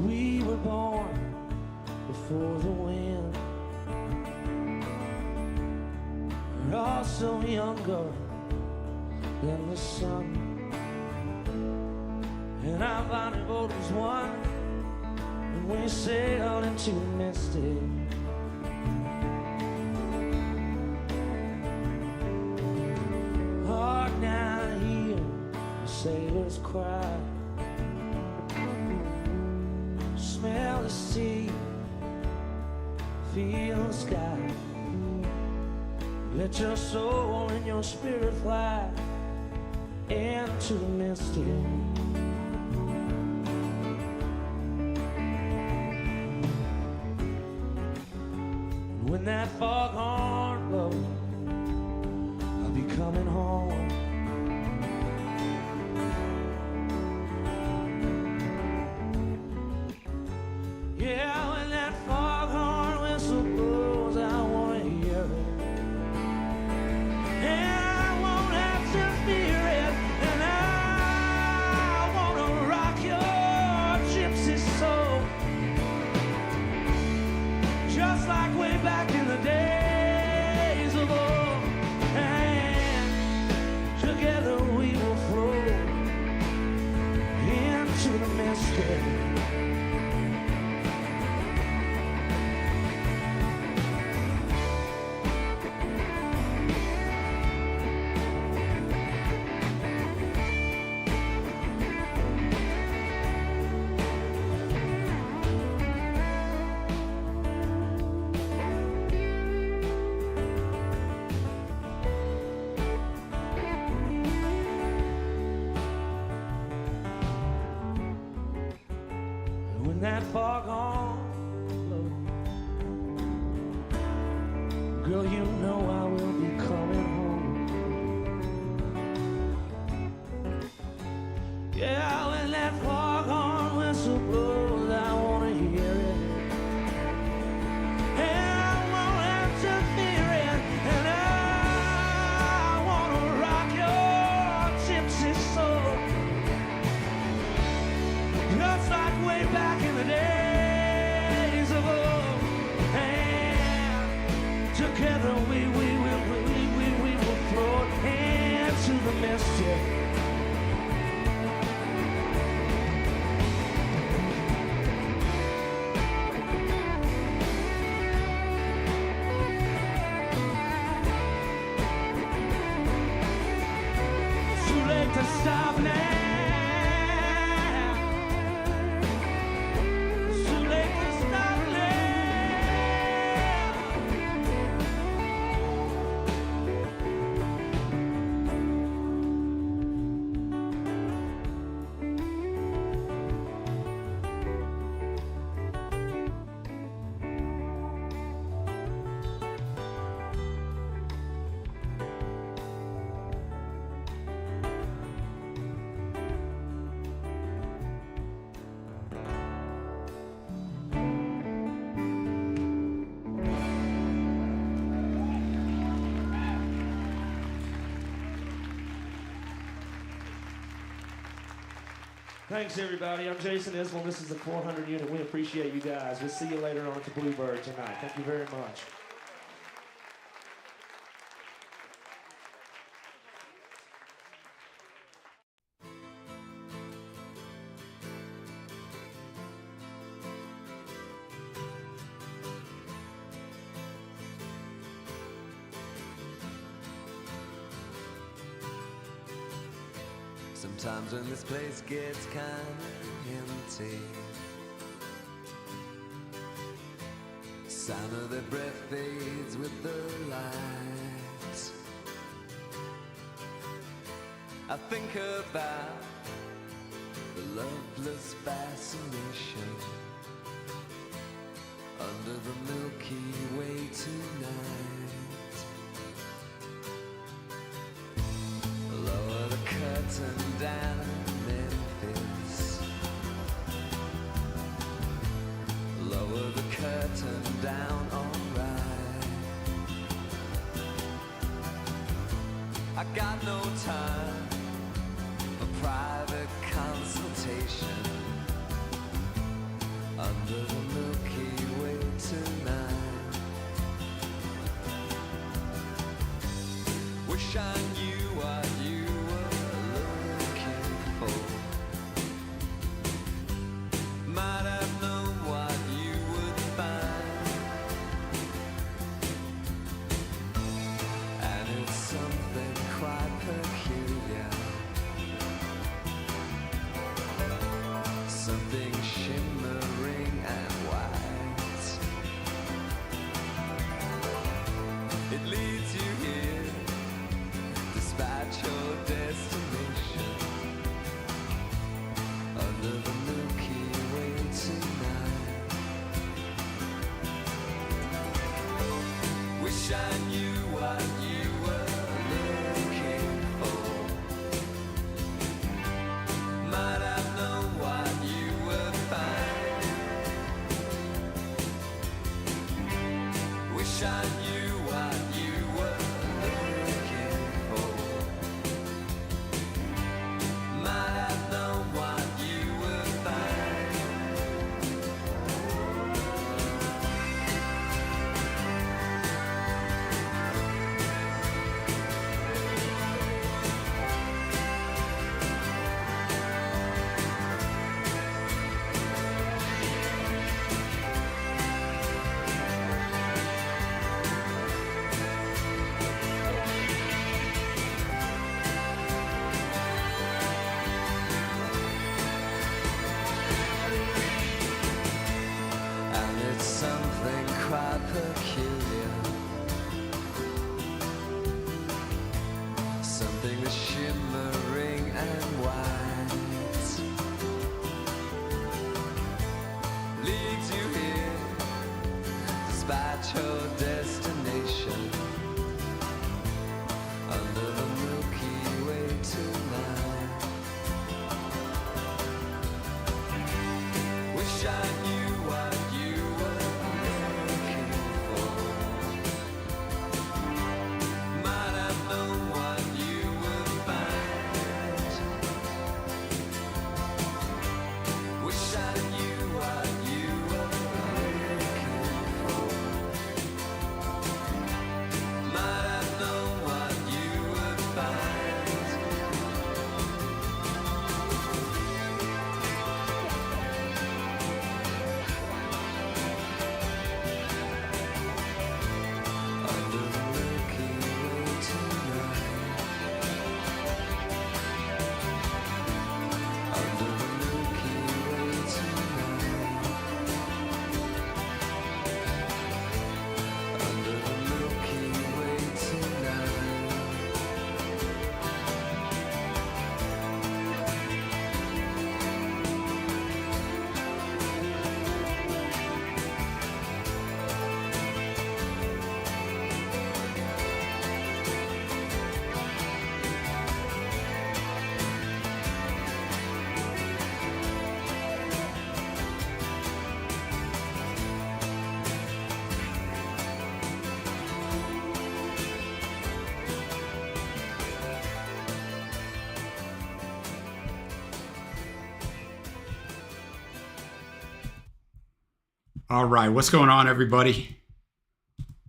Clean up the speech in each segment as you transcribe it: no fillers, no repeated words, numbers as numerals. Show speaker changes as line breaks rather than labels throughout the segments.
We were born before the wind. We're also younger than the sun. And our blinding boat was one, and we sailed into the misty. Hark now, hear the sailors cry. Smell the sea, feel the sky. Let your soul and your spirit fly into the misty. When that foghorn blows, I'll be coming home. Yeah, when that foghorn whistle blows, I wanna hear it. And I won't have to fear it. And I wanna rock your gypsy soul, just like way back in the days of old. And together we will float into the mystery. When that foghorn blows, girl, you know I will be coming home. Yeah, when that foghorn whistle blows, I wanna hear it. And I won't have to fear it. And I wanna rock your gypsy soul, just like way back in the days of old. And together we will float into the mischief. It's too late to stop now. Thanks, everybody. I'm Jason Isbell. This is the 400 unit. We appreciate you guys. We'll see you later on at the Bluebird tonight. Thank you very much.
Sometimes when this place gets kinda empty, sound of their breath fades with the lights. I think about the loveless fascination under the Milky Way tonight. Lower the curtain down in Memphis, lower the curtain down, alright. I got no time for private consultation. I knew what you were looking for. Might have known what you would find. And it's something quite peculiar, something that's shimmering and white, leads you here despite your destination, under the Milky Way tonight. Wish I knew what you were looking for. Might have known what you would find. Wish I knew what you were looking for. Might have known what you would find. Under the Milky Way tonight. Under the Milky Way tonight. Under the Milky Way tonight.
All right, what's going on, everybody?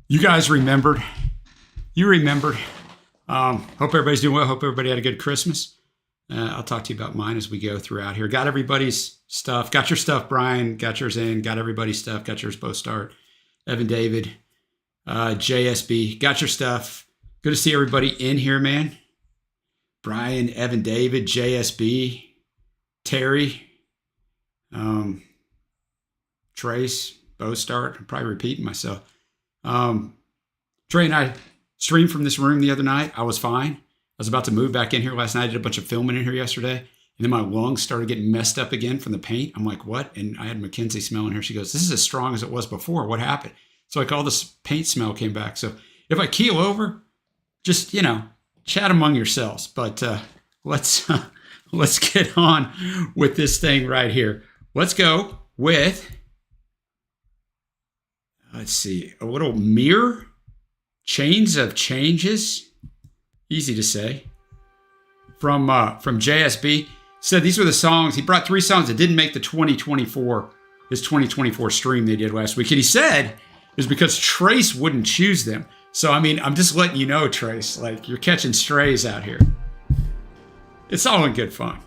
You guys remembered. You remembered. Hope everybody's doing well. Hope everybody had a good Christmas. I'll talk to you about mine as we go throughout here. Got everybody's stuff. Got your stuff, Brian. Got yours in. Got everybody's stuff. Got yours both start. Evan, David, JSB. Got your stuff. Good to see everybody in here, man. Brian, Evan, David, JSB, Terry, Trace, Bostart. I'm probably repeating myself. Trey and I streamed from this room the other night. I was fine. I was about to move back in here last night. I did a bunch of filming in here yesterday. And then my lungs started getting messed up again from the paint. I'm like, what? And I had Mackenzie smelling her. She goes, this is as strong as it was before. What happened? So like all this paint smell came back. So if I keel over, just, chat among yourselves. But let's get on with this thing right here. Let's go with, let's see, a little Mirror, Chains of Changes. Easy to say. From JSB. Said these were the songs. He brought 3 songs that didn't make the 2024 stream they did last week. And he said it was because Trace wouldn't choose them. So, I'm just letting you know, Trace, like you're catching strays out here. It's all in good fun.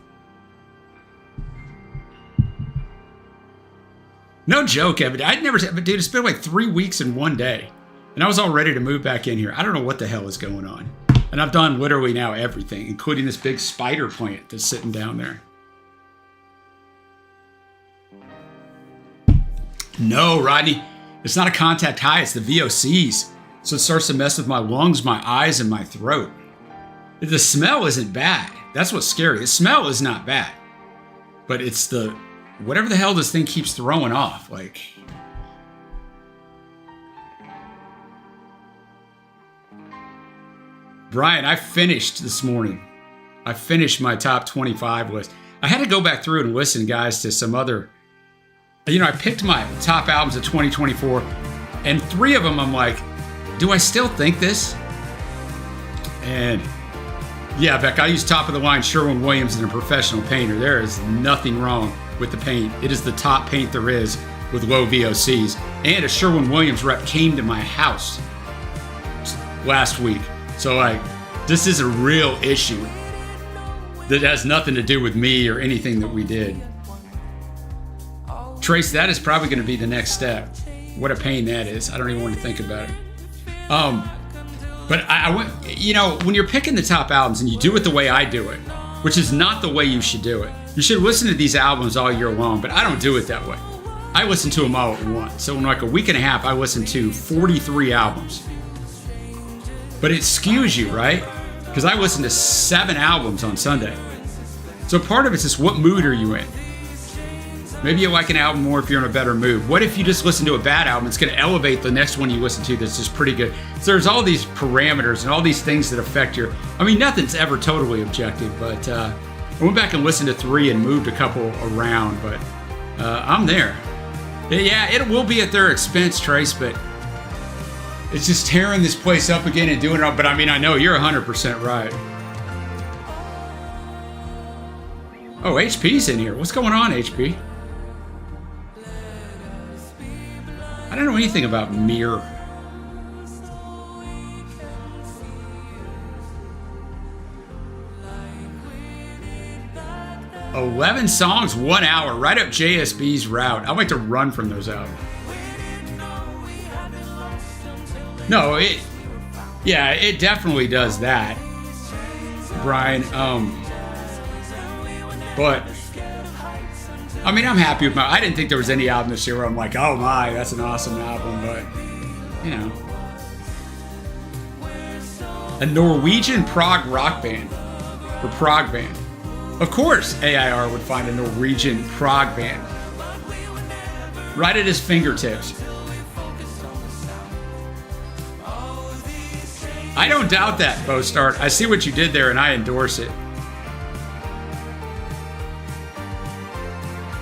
No joke, Evan. I'd never said, but dude, it's been like 3 weeks and 1 day. And I was all ready to move back in here. I don't know what the hell is going on. And I've done literally now everything, including this big spider plant that's sitting down there. No, Rodney, it's not a contact high, it's the VOCs. So it starts to mess with my lungs, my eyes, and my throat. The smell isn't bad. That's what's scary. The smell is not bad. But it's the, whatever the hell this thing keeps throwing off, like. Brian, I finished this morning. I finished my top 25 list. I had to go back through and listen, guys, to some other, I picked my top albums of 2024, and 3 of them I'm like, do I still think this? And yeah, Beck, I use top of the line Sherwin-Williams and a professional painter. There is nothing wrong with the paint. It is the top paint there is with low VOCs. And a Sherwin-Williams rep came to my house last week. So like, this is a real issue that has nothing to do with me or anything that we did. Trace, that is probably going to be the next step. What a pain that is. I don't even want to think about it. But I went, you know, when you're picking the top albums and you do it the way I do it, which is not the way you should do it. You should listen to these albums all year long, but I don't do it that way. I listen to them all at once. So in like a week and a half, I listened to 43 albums. But it skews you, right? Because I listened to 7 albums on Sunday. So part of it's just what mood are you in? Maybe you like an album more if you're in a better mood. What if you just listen to a bad album? It's going to elevate the next one you listen to that's just pretty good. So there's all these parameters and all these things that affect your... I mean, nothing's ever totally objective, but I went back and listened to 3 and moved a couple around, but I'm there. Yeah, it will be at their expense, Trace, but it's just tearing this place up again and doing it all. But I mean, I know you're 100% right. Oh, HP's in here. What's going on, HP? I don't know anything about Mirror. "11 songs, 1 hour, right up JSB's route." I like to run from those albums. No, it definitely does that, Brian. But I mean, I'm happy with I didn't think there was any album this year where I'm like, oh my, that's an awesome album, but, you know. A Norwegian prog rock band, or prog band. Of course AIR would find a Norwegian prog band right at his fingertips. I don't doubt that, Bostart. I see what you did there and I endorse it.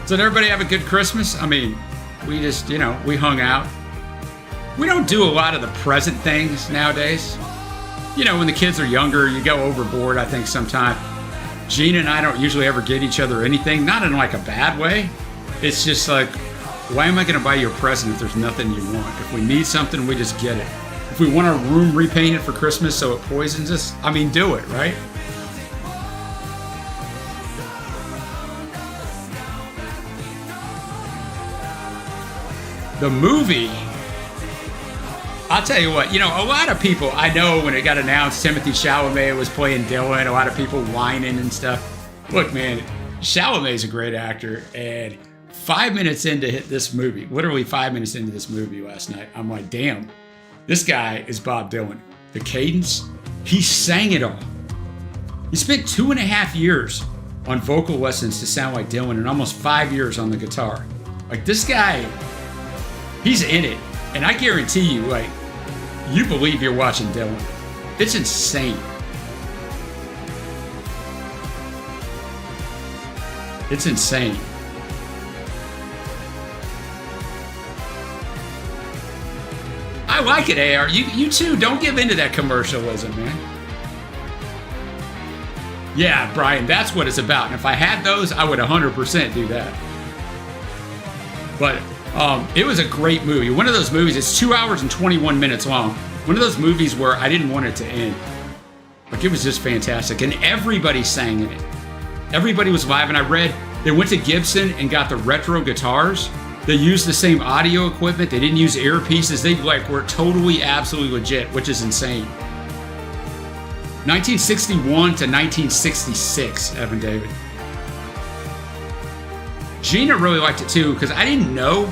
So did everybody have a good Christmas? I mean, we just, you know, we hung out. We don't do a lot of the present things nowadays. You know, when the kids are younger, you go overboard, I think, sometimes. Gina and I don't usually ever get each other anything, not in like a bad way. It's just like, why am I going to buy you a present if there's nothing you want? If we need something, we just get it. If we want our room repainted for Christmas so it poisons us, I mean, do it, right? The movie, I'll tell you what, you know, a lot of people, I know when it got announced, Timothée Chalamet was playing Dylan, a lot of people whining and stuff. Look, man, Chalamet's a great actor, and 5 minutes into this movie, literally 5 minutes into this movie last night, I'm like, damn, this guy is Bob Dylan. The cadence, he sang it all. He spent 2.5 years on vocal lessons to sound like Dylan and almost 5 years on the guitar. Like, this guy... he's in it, and I guarantee you, like, you believe you're watching Dylan. It's insane. It's insane. I like it, AR. You too, don't give into that commercialism, man. Yeah, Brian, that's what it's about. And if I had those, I would 100% do that. But it was a great movie. One of those movies, it's 2 hours and 21 minutes long. One of those movies where I didn't want it to end. Like, it was just fantastic. And everybody sang in it. Everybody was live. And I read they went to Gibson and got the retro guitars. They used the same audio equipment. They didn't use earpieces. They were totally, absolutely legit, which is insane. 1961 to 1966, Evan David. Gina really liked it too, because I didn't know,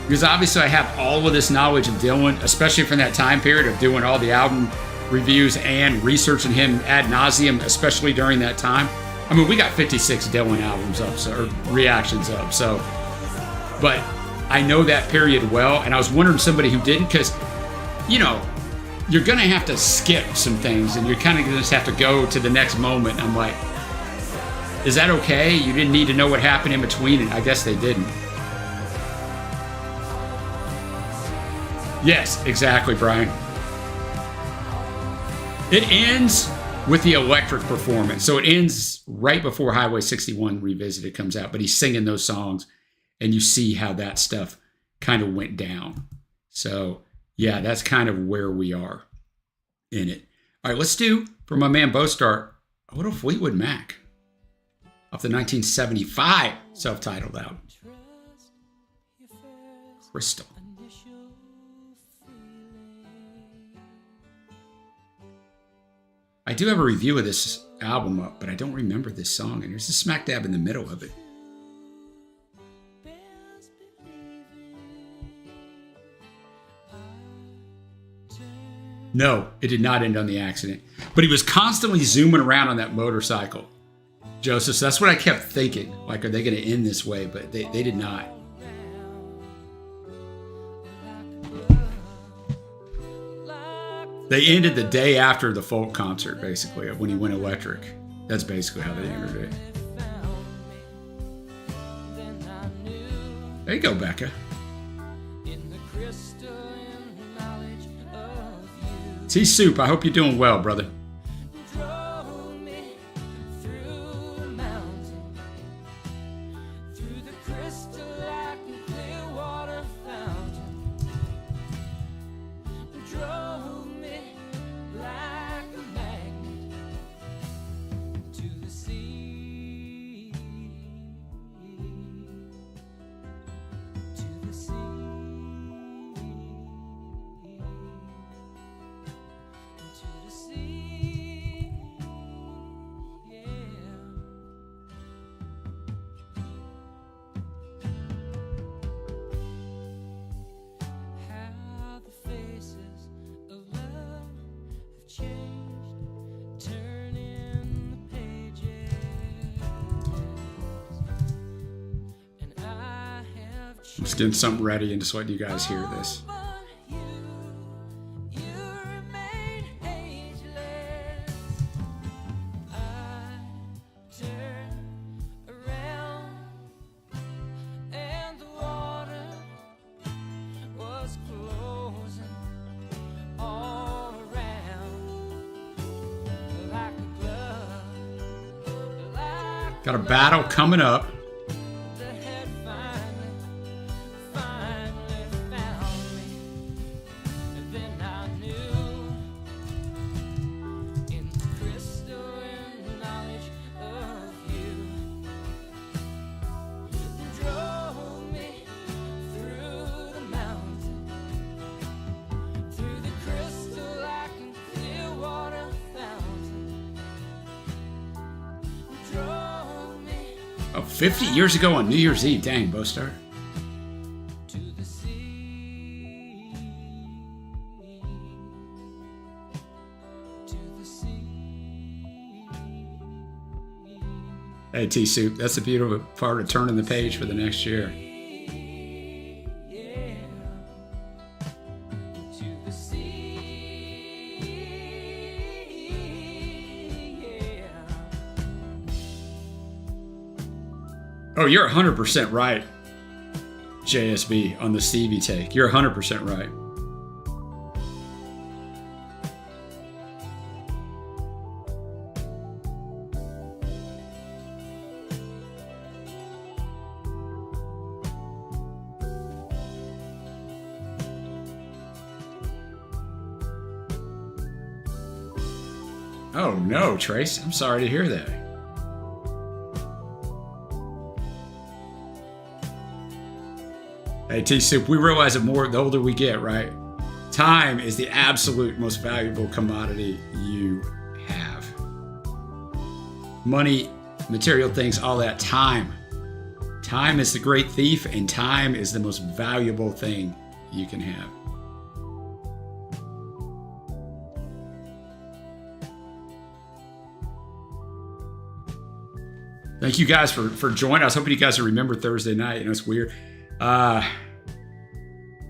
because obviously I have all of this knowledge of Dylan, especially from that time period of doing all the album reviews and researching him ad nauseum, especially during that time. I mean, we got 56 Dylan albums up, or reactions up, so. But I know that period well, and I was wondering somebody who didn't, because, you know, you're going to have to skip some things, and you're kind of going to just have to go to the next moment. I'm like, is that okay? You didn't need to know what happened in between, and I guess they didn't. Yes, exactly, Brian. It ends with the electric performance. So it ends right before Highway 61 Revisited comes out, but he's singing those songs and you see how that stuff kind of went down. So yeah, that's kind of where we are in it. All right, let's do, for my man Bostart, a little Fleetwood Mac off the 1975 self-titled album, Crystal. I do have a review of this album up, but I don't remember this song, and there's a smack dab in the middle of it. No, it did not end on the accident. But he was constantly zooming around on that motorcycle, Joseph. So that's what I kept thinking. Like, are they going to end this way? But they did not. They ended the day after the folk concert, basically, when he went electric. That's basically how they ended it. There you go, Becca. T-Soup, I hope you're doing well, brother. I'm just getting something ready and just letting you guys hear this. Got a battle coming up. Oh, 50 years ago on New Year's Eve. Dang, Bostart. Hey, T-Soup, that's the beautiful part of turning the page for the next year. Oh, you're 100% right, JSB, on the Stevie take. You're 100% right. Oh, no, Trace. I'm sorry to hear that. Hey, T-Soup, we realize that the older we get, right? Time is the absolute most valuable commodity you have. Money, material things, all that. Time. Time is the great thief, and time is the most valuable thing you can have. Thank you guys for joining. I was hoping you guys would remember Thursday night. You know, it's weird.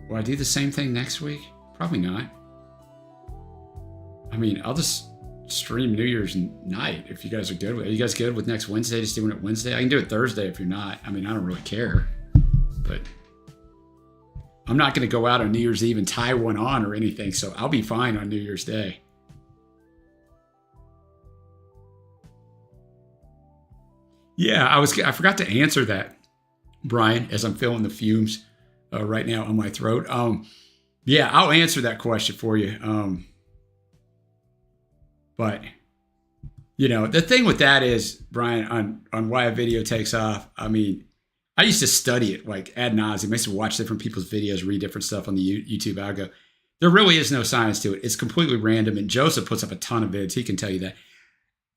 Will I do the same thing next week? Probably not. I mean, I'll just stream New Year's night if you guys are good with it. Are you guys good with next Wednesday, just doing it Wednesday? I can do it Thursday if you're not. I mean, I don't really care. But I'm not going to go out on New Year's Eve and tie one on or anything, so I'll be fine on New Year's Day. Yeah, I forgot to answer that, Brian, as I'm feeling the fumes right now on my throat. Yeah, I'll answer that question for you. But you know, the thing with that is, Brian, on why a video takes off. I mean, I used to study it like ad nauseum. I used to watch different people's videos, read different stuff on the YouTube algo. There really is no science to it. It's completely random. And Joseph puts up a ton of vids. He can tell you that.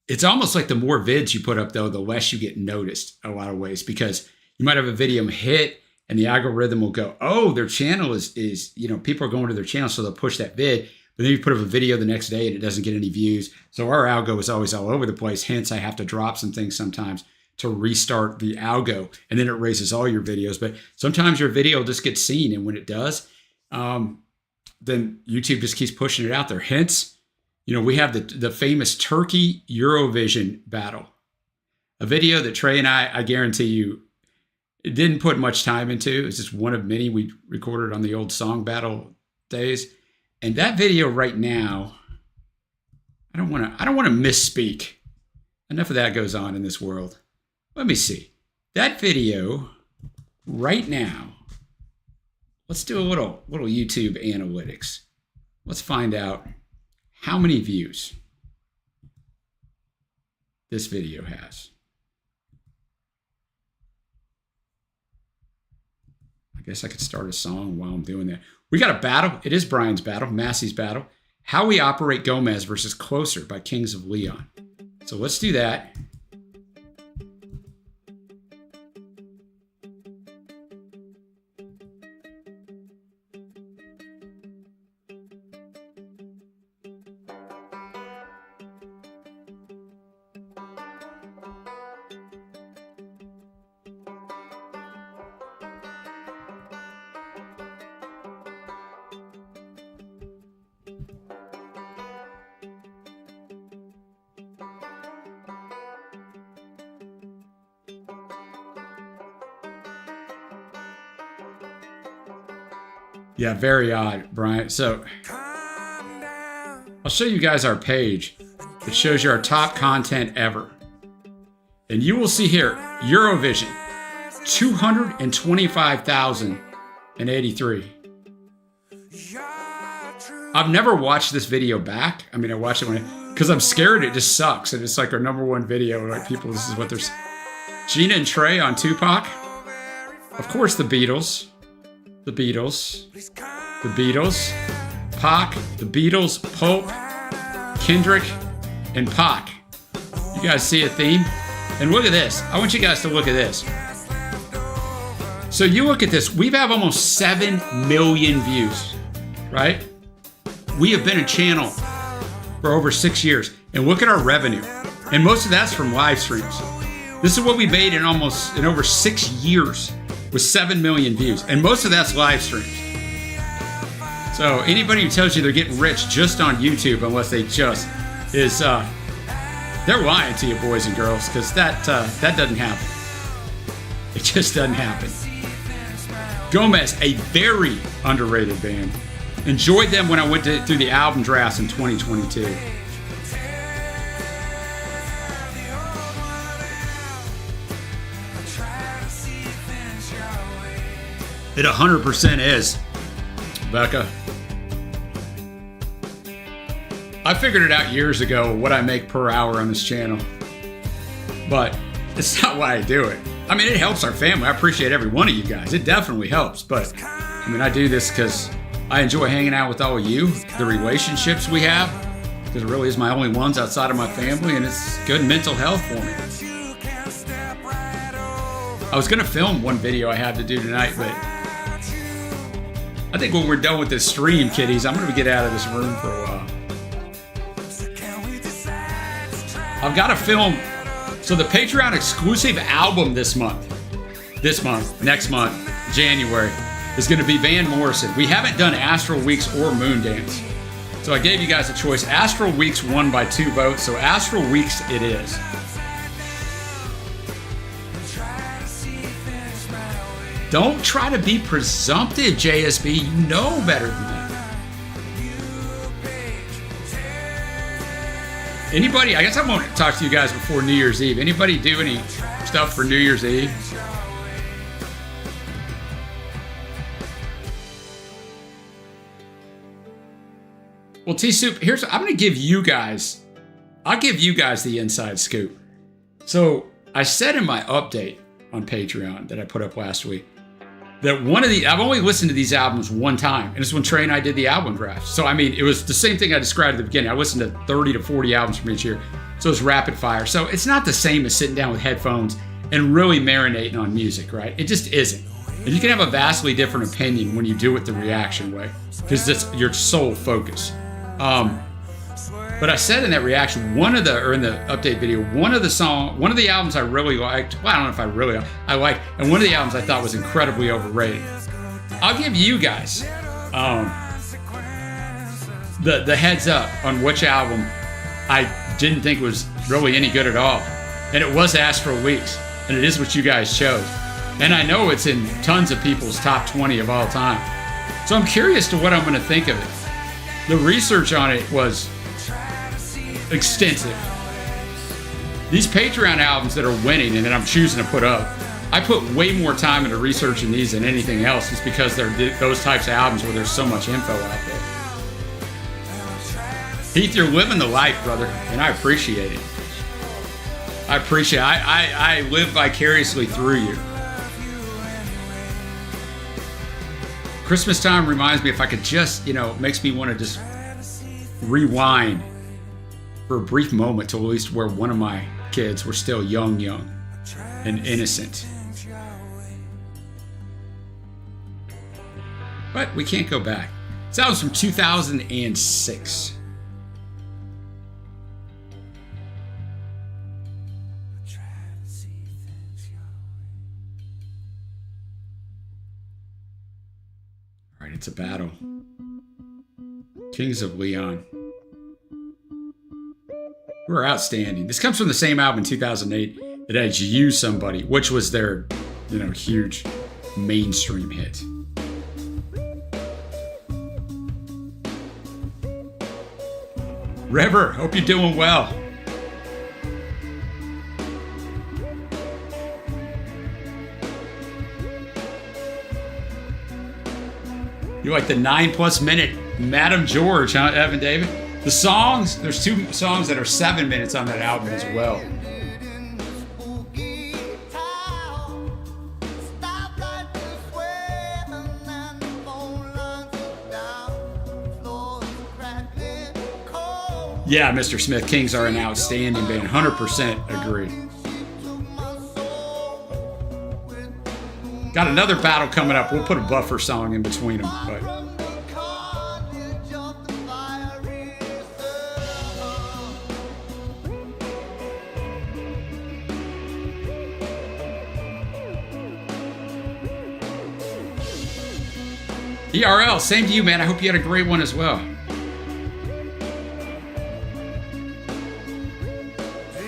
It's almost like the more vids you put up, though, the less you get noticed a lot of ways, because you might have a video hit and the algorithm will go, oh, their channel is, you know, people are going to their channel, so they'll push that vid. But then you put up a video the next day and it doesn't get any views. So our algo is always all over the place. Hence, I have to drop some things sometimes to restart the algo, and then it raises all your videos. But sometimes your video just gets seen, and when it does, then YouTube just keeps pushing it out there. Hence, you know, we have the famous Turkey Eurovision battle, a video that Trey and I guarantee you, it didn't put much time into. It's just one of many we recorded on the old song battle days. And that video right now, I don't want to misspeak. Enough of that goes on in this world. Let me see. That video right now, let's do a little YouTube analytics. Let's find out how many views this video has. I guess I could start a song while I'm doing that. We got a battle. It is Brian's battle, Massey's battle. How We Operate Gomez versus Closer by Kings of Leon. So let's do that. Yeah, very odd, Brian. So I'll show you guys our page that shows you our top content ever. And you will see here, Eurovision, 225,083. I've never watched this video back. I mean, I watched it because I'm scared it just sucks. And it's like our number1 video. Like people, this is what there's. Gina and Trey on Tupac. Of course, the Beatles. The Beatles, Pac, the Beatles, Pope, Kendrick, and Pac. You guys see a theme? And look at this. I want you guys to look at this. So you look at this. We have almost 7 million views, right? We have been a channel for over 6 years. And look at our revenue. And most of that's from live streams. This is what we made in over 6 years. With 7 million views, and most of that's live streams. So anybody who tells you they're getting rich just on YouTube, unless they just is, they're lying to you, boys and girls, because that doesn't happen. It just doesn't happen. Gomez, a very underrated band. Enjoyed them when I went through the album drafts in 2022. It 100% is, Becca. I figured it out years ago what I make per hour on this channel, but it's not why I do it. I mean, it helps our family. I appreciate every one of you guys. It definitely helps, but I mean, I do this because I enjoy hanging out with all of you, the relationships we have, because it really is my only ones outside of my family, and it's good mental health for me. I was gonna film one video I had to do tonight, but I think when we're done with this stream, kiddies, I'm going to get out of this room for a while. I've got to film. So the Patreon exclusive album next month, January, is going to be Van Morrison. We haven't done Astral Weeks or Moondance. So I gave you guys a choice. Astral Weeks won by 2 votes, so Astral Weeks it is. Don't try to be presumptive, JSB. You know better than that. Anybody, I guess I won't talk to you guys before New Year's Eve. Anybody do any stuff for New Year's Eve. Well, T-Soup, I'm going to give you guys, I'll give you guys the inside scoop. So I said in my update on Patreon that I put up last week that I've only listened to these albums one time, and it's when Trey and I did the album graph. So, I mean, it was the same thing I described at the beginning. I listened to 30 to 40 albums from each year. So it's rapid fire. So it's not the same as sitting down with headphones and really marinating on music, right? It just isn't. And you can have a vastly different opinion when you do it the reaction way, because that's your sole focus. But I said in that reaction, in the update video, one of the albums I really liked, well, I don't know if I liked, and one of the albums I thought was incredibly overrated. I'll give you guys the heads up on which album I didn't think was really any good at all. And it was Asked for Weeks, and it is what you guys chose. And I know it's in tons of people's top 20 of all time. So I'm curious to what I'm going to think of it. The research on it was extensive. These Patreon albums that are winning and that I'm choosing to put up, I put way more time into researching these than anything else, just because they're those types of albums where there's so much info out there. Heath, you're living the life, brother, and I appreciate it. I live vicariously through you. Christmas time reminds me, if I could just, makes me want to just rewind for a brief moment to at least where one of my kids were still young and innocent. But we can't go back. So that was from 2006. All right, it's a battle. Kings of Leon. Who are outstanding. This comes from the same album in 2008 that had You Somebody, which was their, huge mainstream hit. River, hope you're doing well. You like the 9+ minute Madam George, huh, Evan David? The songs, there's 2 songs that are 7 minutes on that album as well. Yeah, Mr. Smith, Kings are an outstanding band. 100% agree. Got another battle coming up. We'll put a buffer song in between them. But ERL, same to you, man. I hope you had a great one as well.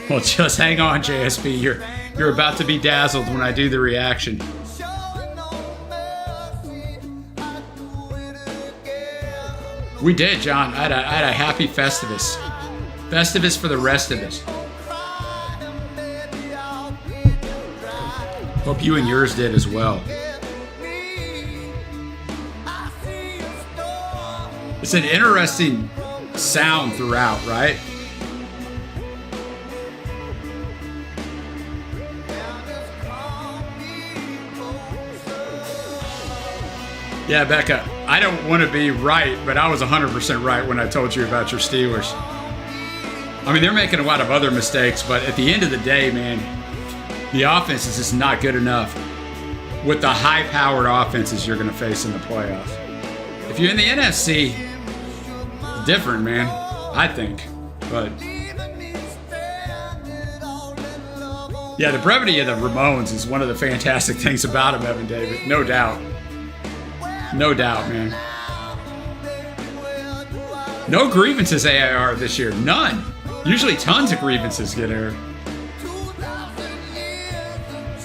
Well, just hang on, JSP. You're about to be dazzled when I do the reaction. We did, John. I had a happy Festivus. Festivus for the rest of us. Hope you and yours did as well. It's an interesting sound throughout, right? Yeah, Becca, I don't want to be right, but I was 100% right when I told you about your Steelers. I mean, they're making a lot of other mistakes, but at the end of the day, man, the offense is just not good enough with the high-powered offenses you're going to face in the playoffs. If you're in the NFC, it's different, man, I think. But yeah, the brevity of the Ramones is one of the fantastic things about them, Evan David, no doubt. No doubt, man. No grievances AIR this year. None. Usually tons of grievances get aired.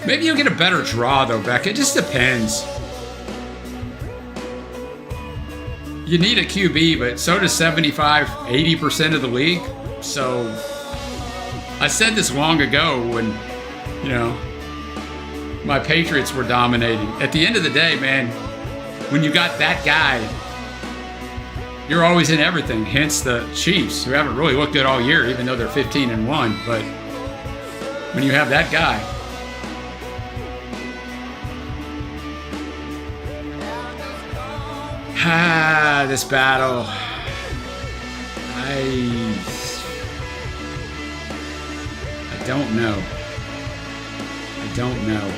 Maybe you'll get a better draw, though, Beck. It just depends. You need a QB, but so does 75-80% of the league. So I said this long ago when, my Patriots were dominating. At the end of the day, man, when you got that guy, you're always in everything. Hence the Chiefs, who haven't really looked good all year, even though they're 15-1. But when you have that guy, this battle, I don't know. I don't know.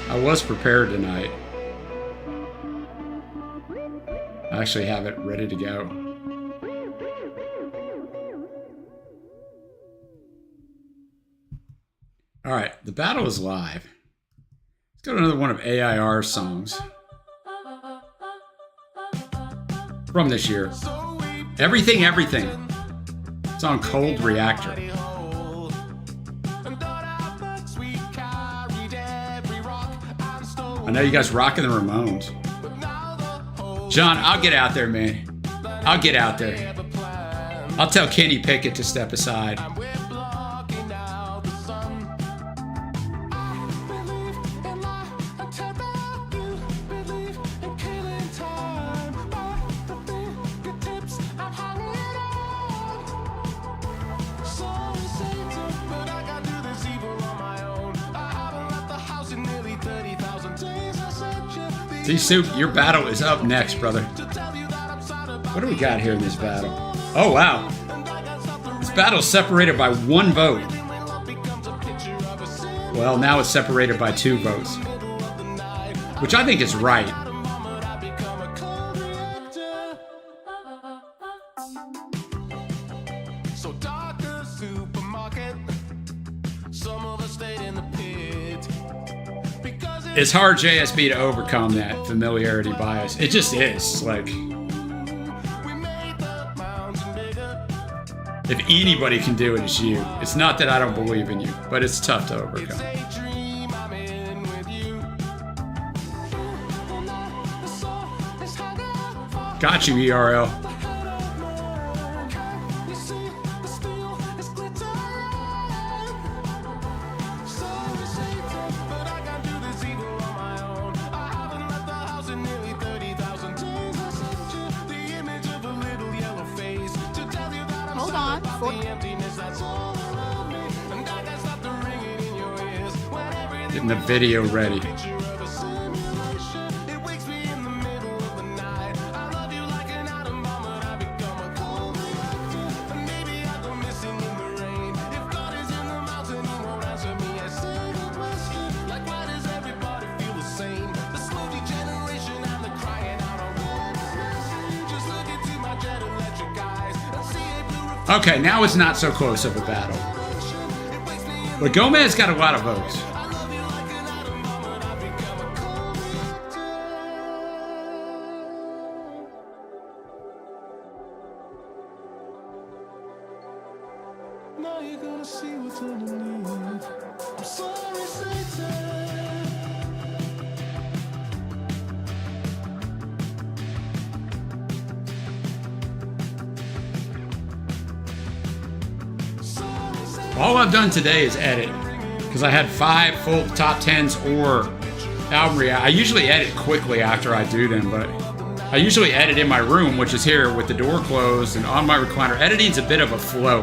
I was prepared tonight. I actually have it ready to go. All right, the battle is live. Let's go to another one of AIR's songs from this year. Everything, Everything. It's on Cold Reactor. I know you guys rocking the Ramones. John, I'll get out there, man. I'll get out there. I'll tell Kenny Pickett to step aside. T-Soup, your battle is up next, brother. What do we got here in this battle? Oh, wow. This battle is separated by 1 vote. Well, now it's separated by 2 votes, which I think is right. It's hard, JSB, to overcome that familiarity bias. It just is. Like, if anybody can do it, it's you. It's not that I don't believe in you, but it's tough to overcome. Got you, ERL. Getting the video ready. Okay, now it's not so close of a battle. But Gomez got a lot of votes. All I've done today is edit, because I had 5 full top 10s or album react. I usually edit quickly after I do them, but I usually edit in my room, which is here with the door closed and on my recliner. Editing's a bit of a flow,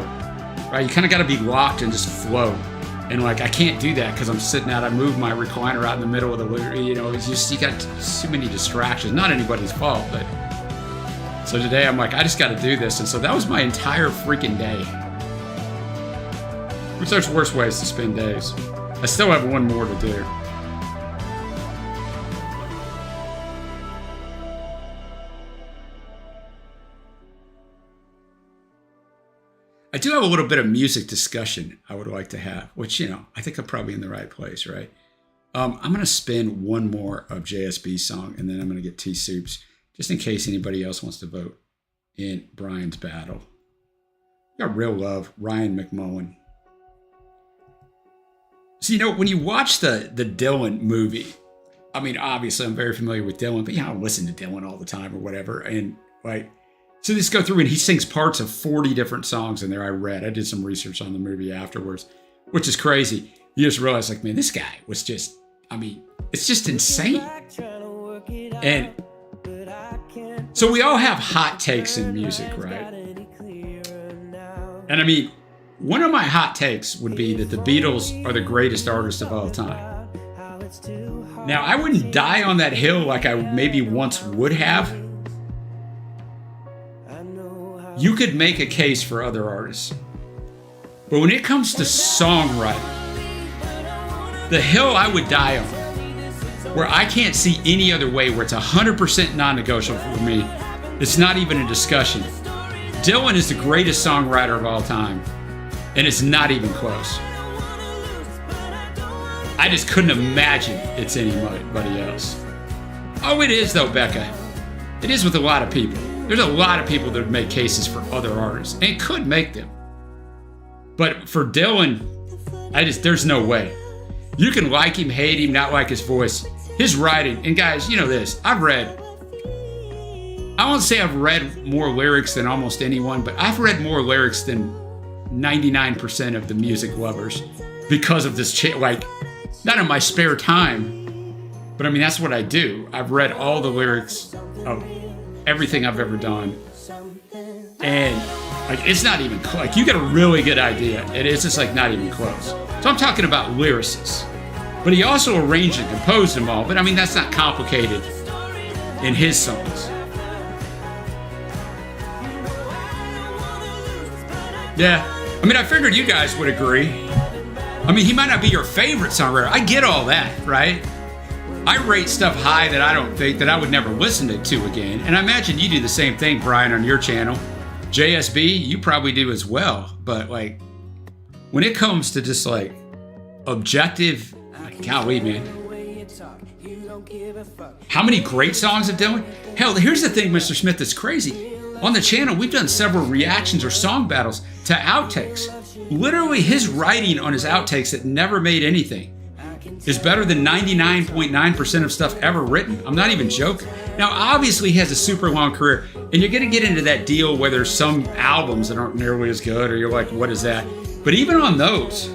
right? You kind of got to be locked and just flow. And like, I can't do that because I'm sitting out. I move my recliner out in the middle of the living, you know, it's just, you got too many distractions. Not anybody's fault, but so today I'm like, I just got to do this. And so that was my entire freaking day. Which there's worse ways to spend days. I still have 1 more to do. I do have a little bit of music discussion I would like to have, which, you know, I think I'm probably in the right place, right? I'm going to spin 1 more of JSB's song, and then I'm going to get T-Soups, just in case anybody else wants to vote in Brian's battle. Got Real Love, Ryan McMullen. So, when you watch the Dylan movie, I mean, obviously I'm very familiar with Dylan, but I don't listen to Dylan all the time or whatever. And so just go through and he sings parts of 40 different songs in there. I did some research on the movie afterwards, which is crazy. You just realize man, this guy was just, it's just insane. And so we all have hot takes in music, right? And one of my hot takes would be that the Beatles are the greatest artists of all time. Now, I wouldn't die on that hill like I maybe once would have. You could make a case for other artists. But when it comes to songwriting, the hill I would die on, where I can't see any other way, where it's 100% non-negotiable for me, it's not even a discussion. Dylan is the greatest songwriter of all time, and it's not even close. I just couldn't imagine it's anybody else. Oh, it is though, Becca. It is with a lot of people. There's a lot of people that would make cases for other artists, and could make them. But for Dylan, there's no way. You can like him, hate him, not like his voice. His writing, and guys, you know this, I won't say I've read more lyrics than almost anyone, but I've read more lyrics than 99% of the music lovers because of this, not in my spare time, but that's what I do. I've read all the lyrics of everything I've ever done. And it's not even close. You get a really good idea. It's just not even close. So I'm talking about lyricists. But he also arranged and composed them all. But that's not complicated in his songs. Yeah. I figured you guys would agree. He might not be your favorite songwriter. I get all that, right? I rate stuff high that I don't think that I would never listen to again. And I imagine you do the same thing, Brian, on your channel. JSB, you probably do as well. But when it comes to just objective, golly, man. How many great songs of Dylan? Hell, here's the thing, Mr. Smith, that's crazy. On the channel, we've done several reactions or song battles to outtakes. Literally, his writing on his outtakes that never made anything is better than 99.9% of stuff ever written. I'm not even joking. Now, obviously, he has a super long career, and you're going to get into that deal where there's some albums that aren't nearly as good, or you're like, what is that? But even on those,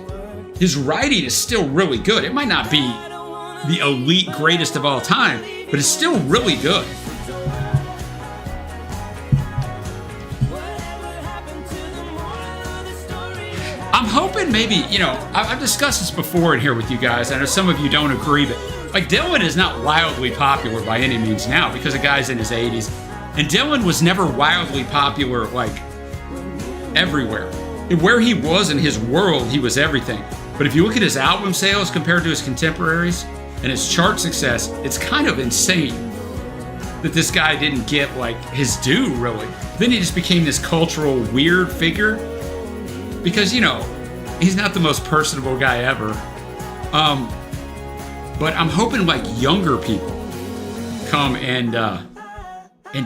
his writing is still really good. It might not be the elite greatest of all time, but it's still really good. I'm hoping maybe, I've discussed this before in here with you guys. I know some of you don't agree, but Dylan is not wildly popular by any means now because the guy's in his 80s. And Dylan was never wildly popular everywhere. Where he was in his world, he was everything. But if you look at his album sales compared to his contemporaries and his chart success, it's kind of insane that this guy didn't get his due, really. Then he just became this cultural weird figure because, he's not the most personable guy ever. But I'm hoping younger people come and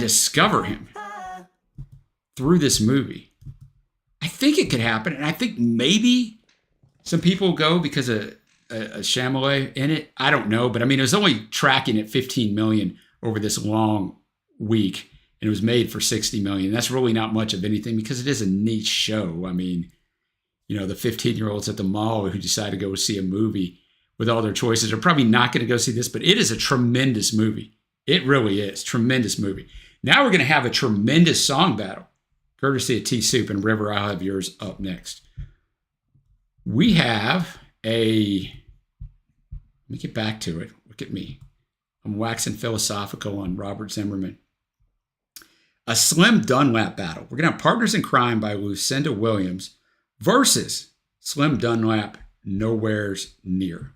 discover him through this movie. I think it could happen, and I think maybe some people go because of a Chalamet in it. I don't know, but it was only tracking at 15 million over this long week, and it was made for 60 million. That's really not much of anything because it is a niche show. The 15-year-olds at the mall who decide to go see a movie with all their choices are probably not going to go see this, but it is a tremendous movie. It really is. Tremendous movie. Now we're going to have a tremendous song battle, courtesy of T-Soup, and River, I'll have yours up next. We have let me get back to it. Look at me. I'm waxing philosophical on Robert Zimmerman. A Slim Dunlap battle. We're going to have Partners in Crime by Lucinda Williams versus Slim Dunlap, Nowhere's Near.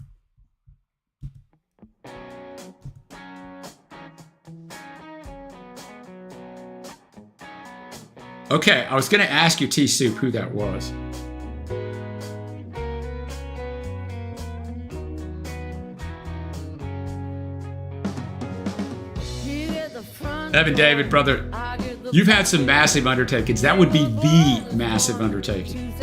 Okay, I was going to ask you, T-Soup, who that was. Evan David, brother, you've had some massive undertakings. That would be the massive undertaking.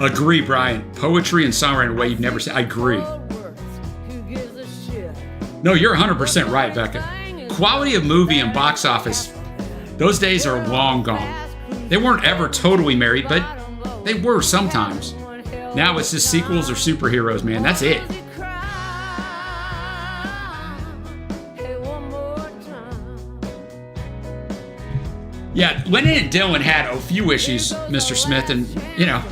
Agree, Brian. Poetry and songwriting in a way you've never seen. I agree. No, you're 100% right, Becca. Quality of movie and box office, those days are long gone. They weren't ever totally married, but they were sometimes. Now it's just sequels or superheroes, man. That's it. Yeah, Lennon and Dylan had a few issues, Mr. Smith, and, you know,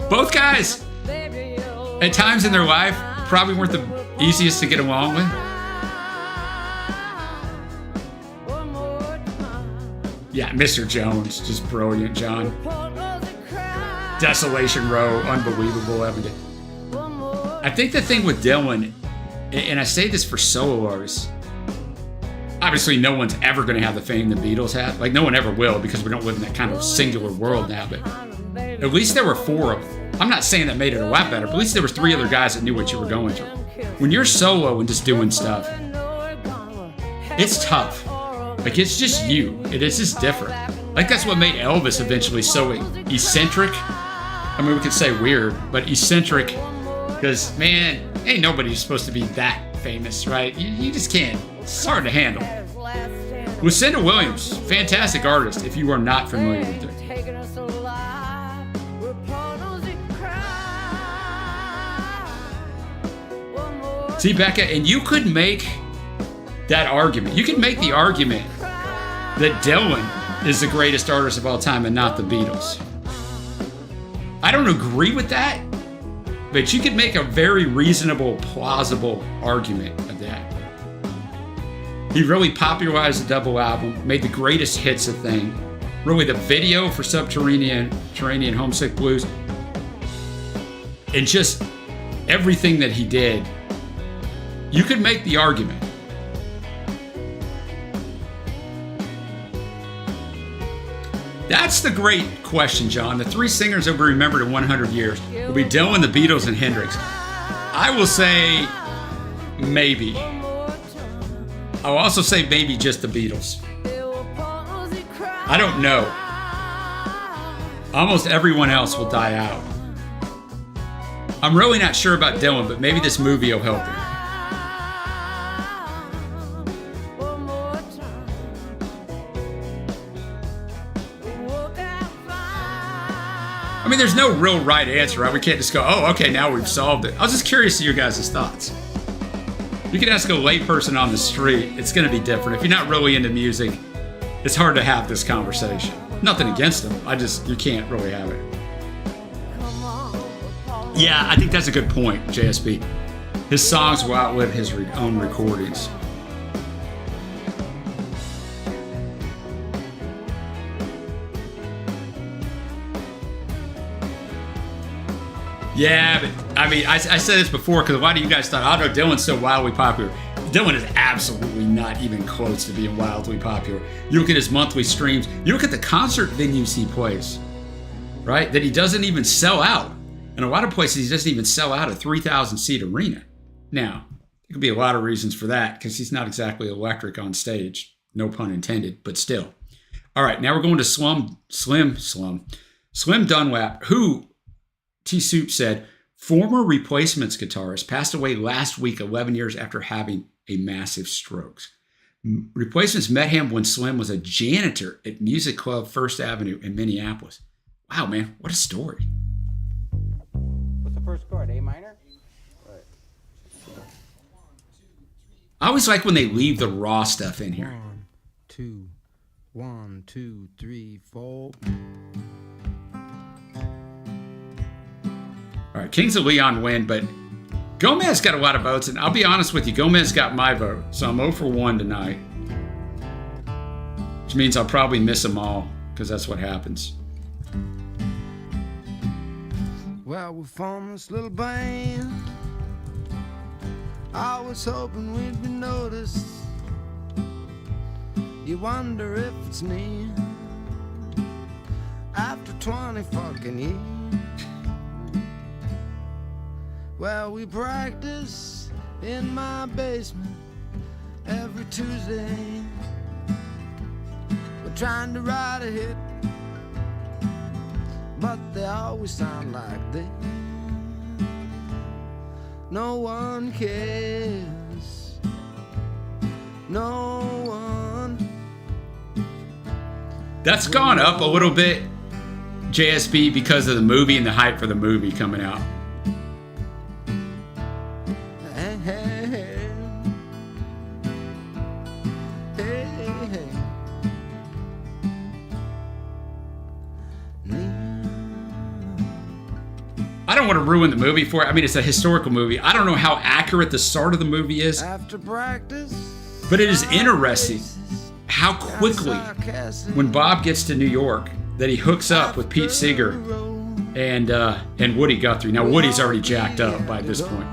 both guys, at times in their life, probably weren't the easiest to get along with. Yeah, Mr. Jones, just brilliant, John. Desolation Row, unbelievable, evident. I think the thing with Dylan, and I say this for solo artists, obviously no one's ever going to have the fame the Beatles had. Like, no one ever will, because we don't live in that kind of singular world now, but at least there were 4 of them. I'm not saying that made it a lot better, but at least there was 3 other guys that knew what you were going through. When you're solo and just doing stuff, it's tough. Like, it's just you. It is just different. Like, that's what made Elvis eventually so eccentric. I mean, we could say weird, but eccentric, because, man, ain't nobody supposed to be that famous, right? You just can't. It's hard to handle. Lucinda Williams, fantastic artist if you are not familiar with her. See, Becca, and you could make that argument. You could make the argument that Dylan is the greatest artist of all time and not the Beatles. I don't agree with that, but you could make a very reasonable, plausible argument of that. He really popularized the double album, made the greatest hits a thing. Really, the video for Subterranean Homesick Blues, and just everything that he did. You could make the argument. That's the great question, John. The 3 singers that will be remembered in 100 years will be Dylan, the Beatles, and Hendrix. I will say maybe. I'll also say maybe just the Beatles. I don't know. Almost everyone else will die out. I'm really not sure about Dylan, but maybe this movie will help him. I mean, there's no real right answer, right? We can't just go, oh, okay, now we've solved it. I was just curious to your guys' thoughts. You can ask a layperson on the street. It's going to be different. If you're not really into music, it's hard to have this conversation. Nothing against them. You can't really have it. Yeah, I think that's a good point, JSB. His songs will outlive his own recordings. Yeah, but I mean, I said this before because a lot of you guys thought, oh no, Dylan's so wildly popular. Dylan is absolutely not even close to being wildly popular. You look at his monthly streams, you look at the concert venues he plays, right? That he doesn't even sell out. In a lot of places, he doesn't even sell out a 3,000-seat arena. Now, there could be a lot of reasons for that because he's not exactly electric on stage. No pun intended, but still. All right, now we're going to Slim Dunlap, who T-Soup said, former Replacements guitarist, passed away last week, 11 years after having a massive stroke. Replacements met him when Slim was a janitor at Music Club First Avenue in Minneapolis. Wow, man, what a story.
What's the first chord, A minor? Right.
I always like when they leave the raw stuff in here.
1, 2, 3, 4.
All right, Kings of Leon win, but Gomez got a lot of votes, and I'll be honest with you, Gomez got my vote, so I'm 0 for 1 tonight, which means I'll probably miss them all, because that's what happens.
Well, we formed this little band. I was hoping we'd be noticed. You wonder if it's me after 20 fucking years. Well, we practice in my basement every Tuesday. We're trying to write a hit, but they always sound like this. No one cares. No one.
That's gone up a little bit, JSB, because of the movie and the hype for the movie coming out.
Hey, hey, hey. Hey, hey.
I don't want to ruin the movie for it. I mean, it's a historical movie. I don't know how accurate the start of the movie is,
After practice,
but it is interesting how quickly, when Bob gets to New York, that he hooks up with Pete Seeger and Woody Guthrie. Now, Woody's already jacked up by this point.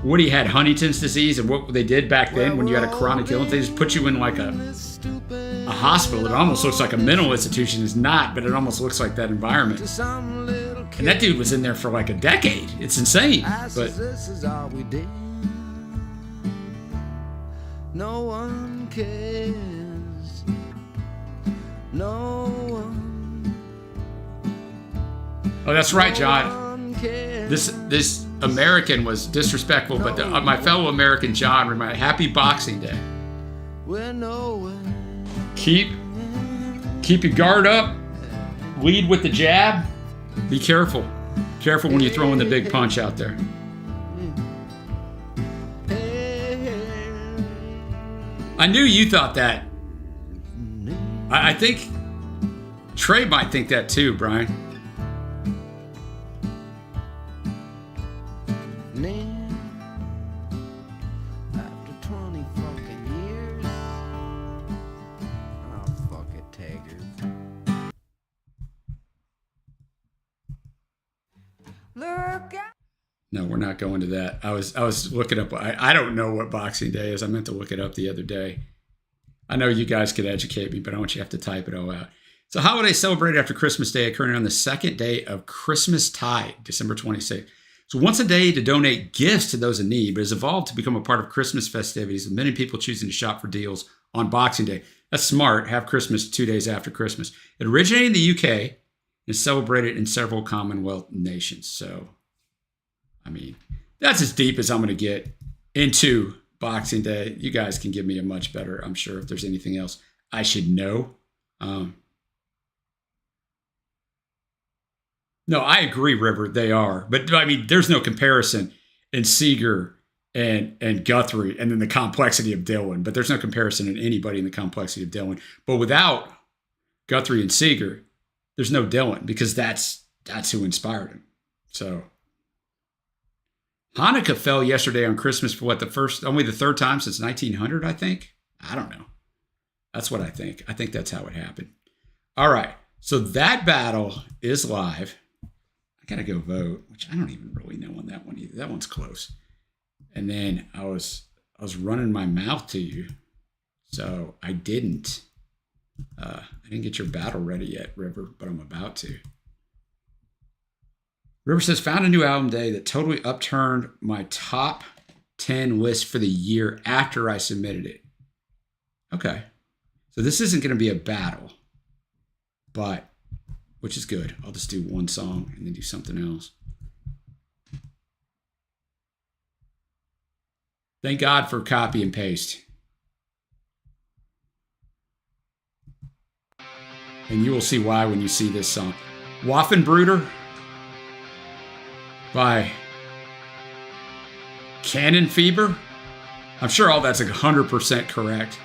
Woody had Huntington's disease, and what they did back then when you had a chronic illness, they just put you in like a hospital. It almost looks like a mental institution. It's not, but it almost looks like that environment. And that dude was in there for like a decade. It's insane. But
this is all we did. No one cares. No one.
oh, that's right, John.
Cares.
This American was disrespectful, but my fellow American John reminded, Happy Boxing Day.
We're nowhere.
Keep your guard up. Lead with the jab. Be careful. Careful when you're throwing the big punch out there. I knew you thought that. I think Trey might think that too, Brian.
After 20 fucking years. Oh, fuck it, Taggart.
Look out.
No, we're not going to that. I was looking up. I don't know what Boxing Day is. I meant to look it up the other day. I know you guys could educate me, but I don't want you to have to type it all out. It's a holiday celebrated after Christmas Day, occurring on the second day of Christmastide, December 26th. So once a day to donate gifts to those in need, but has evolved to become a part of Christmas festivities, with many people choosing to shop for deals on Boxing Day. That's smart. Have Christmas 2 days after Christmas. It originated in the UK and is celebrated in several Commonwealth nations. So, I mean, that's as deep as I'm going to get into Boxing Day. You guys can give me a much better, I'm sure, if there's anything else I should know. No, I agree, River. They are. But, I mean, there's no comparison in Seeger and Guthrie and then the complexity of Dylan. But there's no comparison in anybody in the complexity of Dylan. But without Guthrie and Seeger, there's no Dylan, because that's who inspired him. So Hanukkah fell yesterday on Christmas for only the third time since 1900, I think. I don't know. That's what I think. I think that's how it happened. All right. So that battle is live. I got to go vote, which I don't even really know on that one either. That one's close. And then I was running my mouth to you. So I didn't get your battle ready yet, River, but I'm about to. River says, found a new album day that totally upturned my top 10 list for the year after I submitted it. Okay. So this isn't going to be a battle, but, which is good. I'll just do one song and then do something else. Thank God for copy and paste. And you will see why when you see this song. Waffenbrüder by Cannon Fever. I'm sure all that's 100% correct.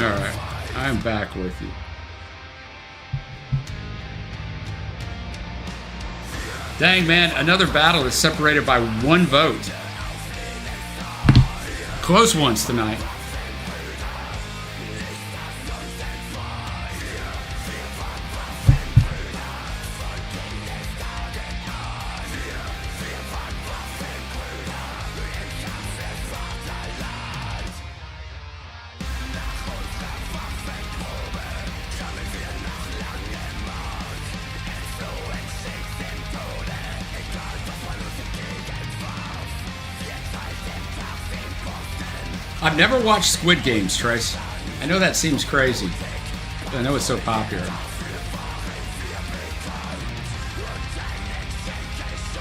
All right, I'm back with you. Dang, man, another battle is separated by 1 vote. Close ones tonight. I've never watched Squid Games, Trace. I know that seems crazy. But I know it's so popular.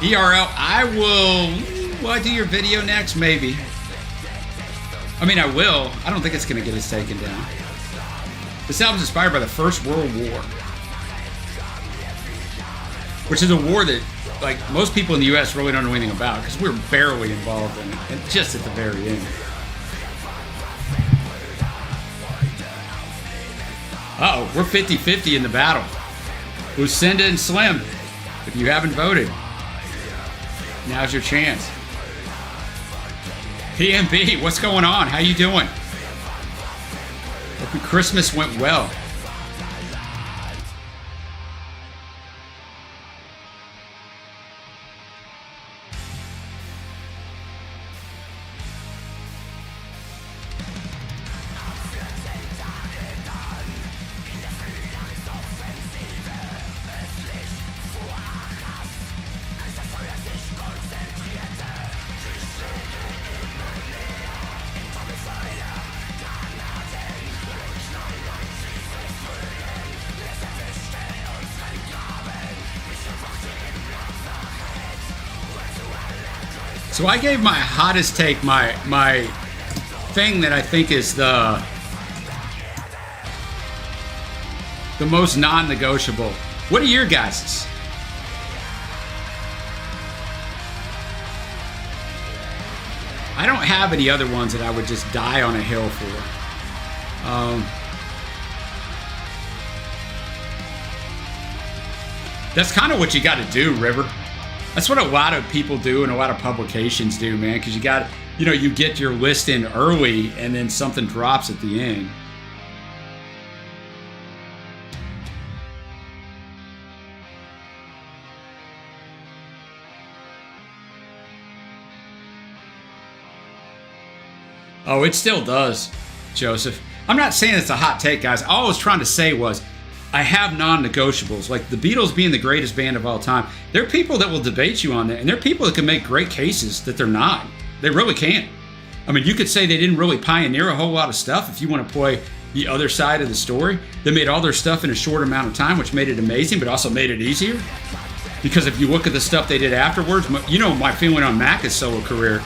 ERL, will I do your video next? Maybe. I mean, I will. I don't think it's going to get us taken down. This album's inspired by the First World War, which is a war that, like, most people in the U.S. really don't know anything about because we're barely involved in it, and just at the very end. Uh-oh, we're 50-50 in the battle. Lucinda and Slim, if you haven't voted, now's your chance. PMB, what's going on? How you doing? Hope your Christmas went well. So I gave my hottest take, my thing that I think is the most non-negotiable. What are your guys's? I don't have any other ones that I would just die on a hill for. That's kind of what you got to do, River. That's what a lot of people do and a lot of publications do, man, because you got, you get your list in early and then something drops at the end. Oh, it still does, Joseph. I'm not saying it's a hot take, guys. All I was trying to say was, I have non-negotiables, like the Beatles being the greatest band of all time. There are people that will debate you on that, and there are people that can make great cases that they're not. They really can. I mean, you could say they didn't really pioneer a whole lot of stuff if you want to play the other side of the story. They made all their stuff in a short amount of time, which made it amazing, but also made it easier. Because if you look at the stuff they did afterwards, my feeling on Mac's solo career,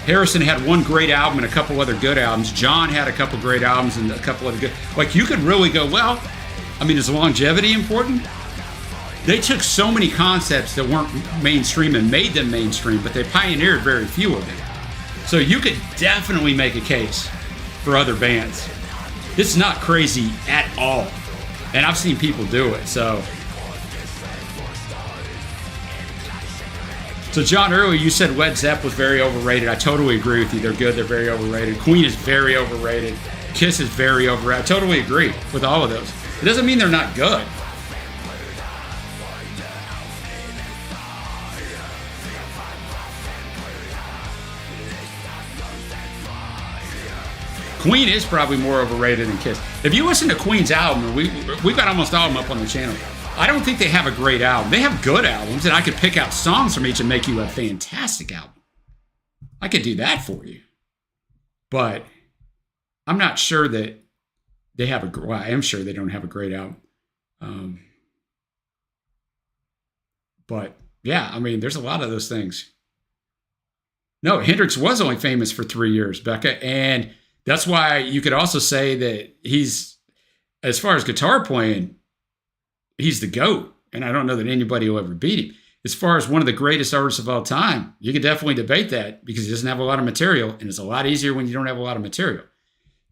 Harrison had one great album and a couple other good albums. John had a couple great albums and a couple other good. Like, you could really go, well, I mean, is longevity important? They took so many concepts that weren't mainstream and made them mainstream, but they pioneered very few of them. So you could definitely make a case for other bands. It's not crazy at all. And I've seen people do it, so. So John, earlier you said Led Zepp was very overrated. I totally agree with you. They're good. They're very overrated. Queen is very overrated. Kiss is very overrated. I totally agree with all of those. It doesn't mean they're not good. Queen is probably more overrated than Kiss. If you listen to Queen's album, we've got almost all of them up on the channel. I don't think they have a great album. They have good albums, and I could pick out songs from each and make you a fantastic album. I could do that for you. But I'm not sure that they have well, I am sure they don't have a great album. But yeah, I mean, there's a lot of those things. No, Hendrix was only famous for 3 years, Becca, and that's why you could also say that he's, as far as guitar playing, he's the GOAT, and I don't know that anybody will ever beat him. As far as one of the greatest artists of all time, you could definitely debate that because he doesn't have a lot of material, and it's a lot easier when you don't have a lot of material.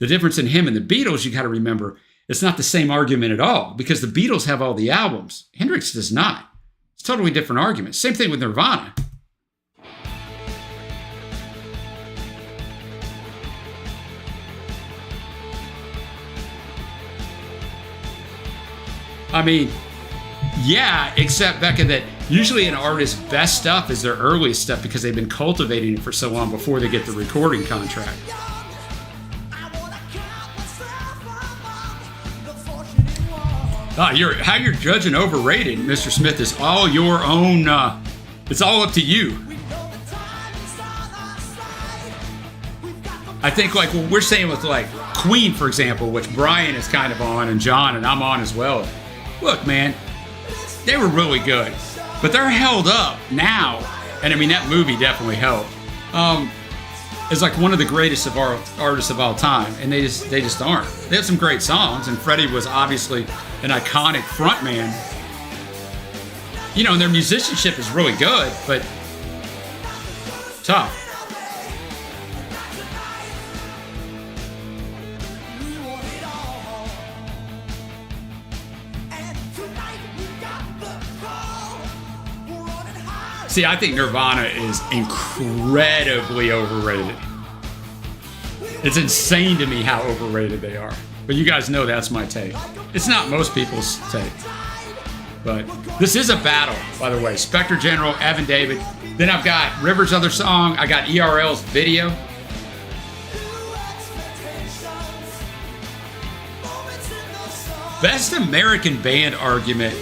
The difference in him and the Beatles, you got to remember, it's not the same argument at all because the Beatles have all the albums. Hendrix does not. It's a totally different argument. Same thing with Nirvana. I mean, yeah, except, Becca, that usually an artist's best stuff is their earliest stuff because they've been cultivating it for so long before they get the recording contract. How you're judging overrated, Mr. Smith, is all your own, it's all up to you. I think like what we're saying with like Queen, for example, which Brian is kind of on and John and I'm on as well. Look, man, they were really good, but they're held up now. And I mean, that movie definitely helped. It's like one of the greatest of our artists of all time, and they just aren't. They have some great songs, and Freddie was obviously an iconic frontman. You know, and their musicianship is really good, but tough. See, I think Nirvana is incredibly overrated. It's insane to me how overrated they are. But you guys know that's my take. It's not most people's take. But this is a battle, by the way. Spectre General, Evan David. Then I've got Rivers' other song. I got ERL's video. Best American band argument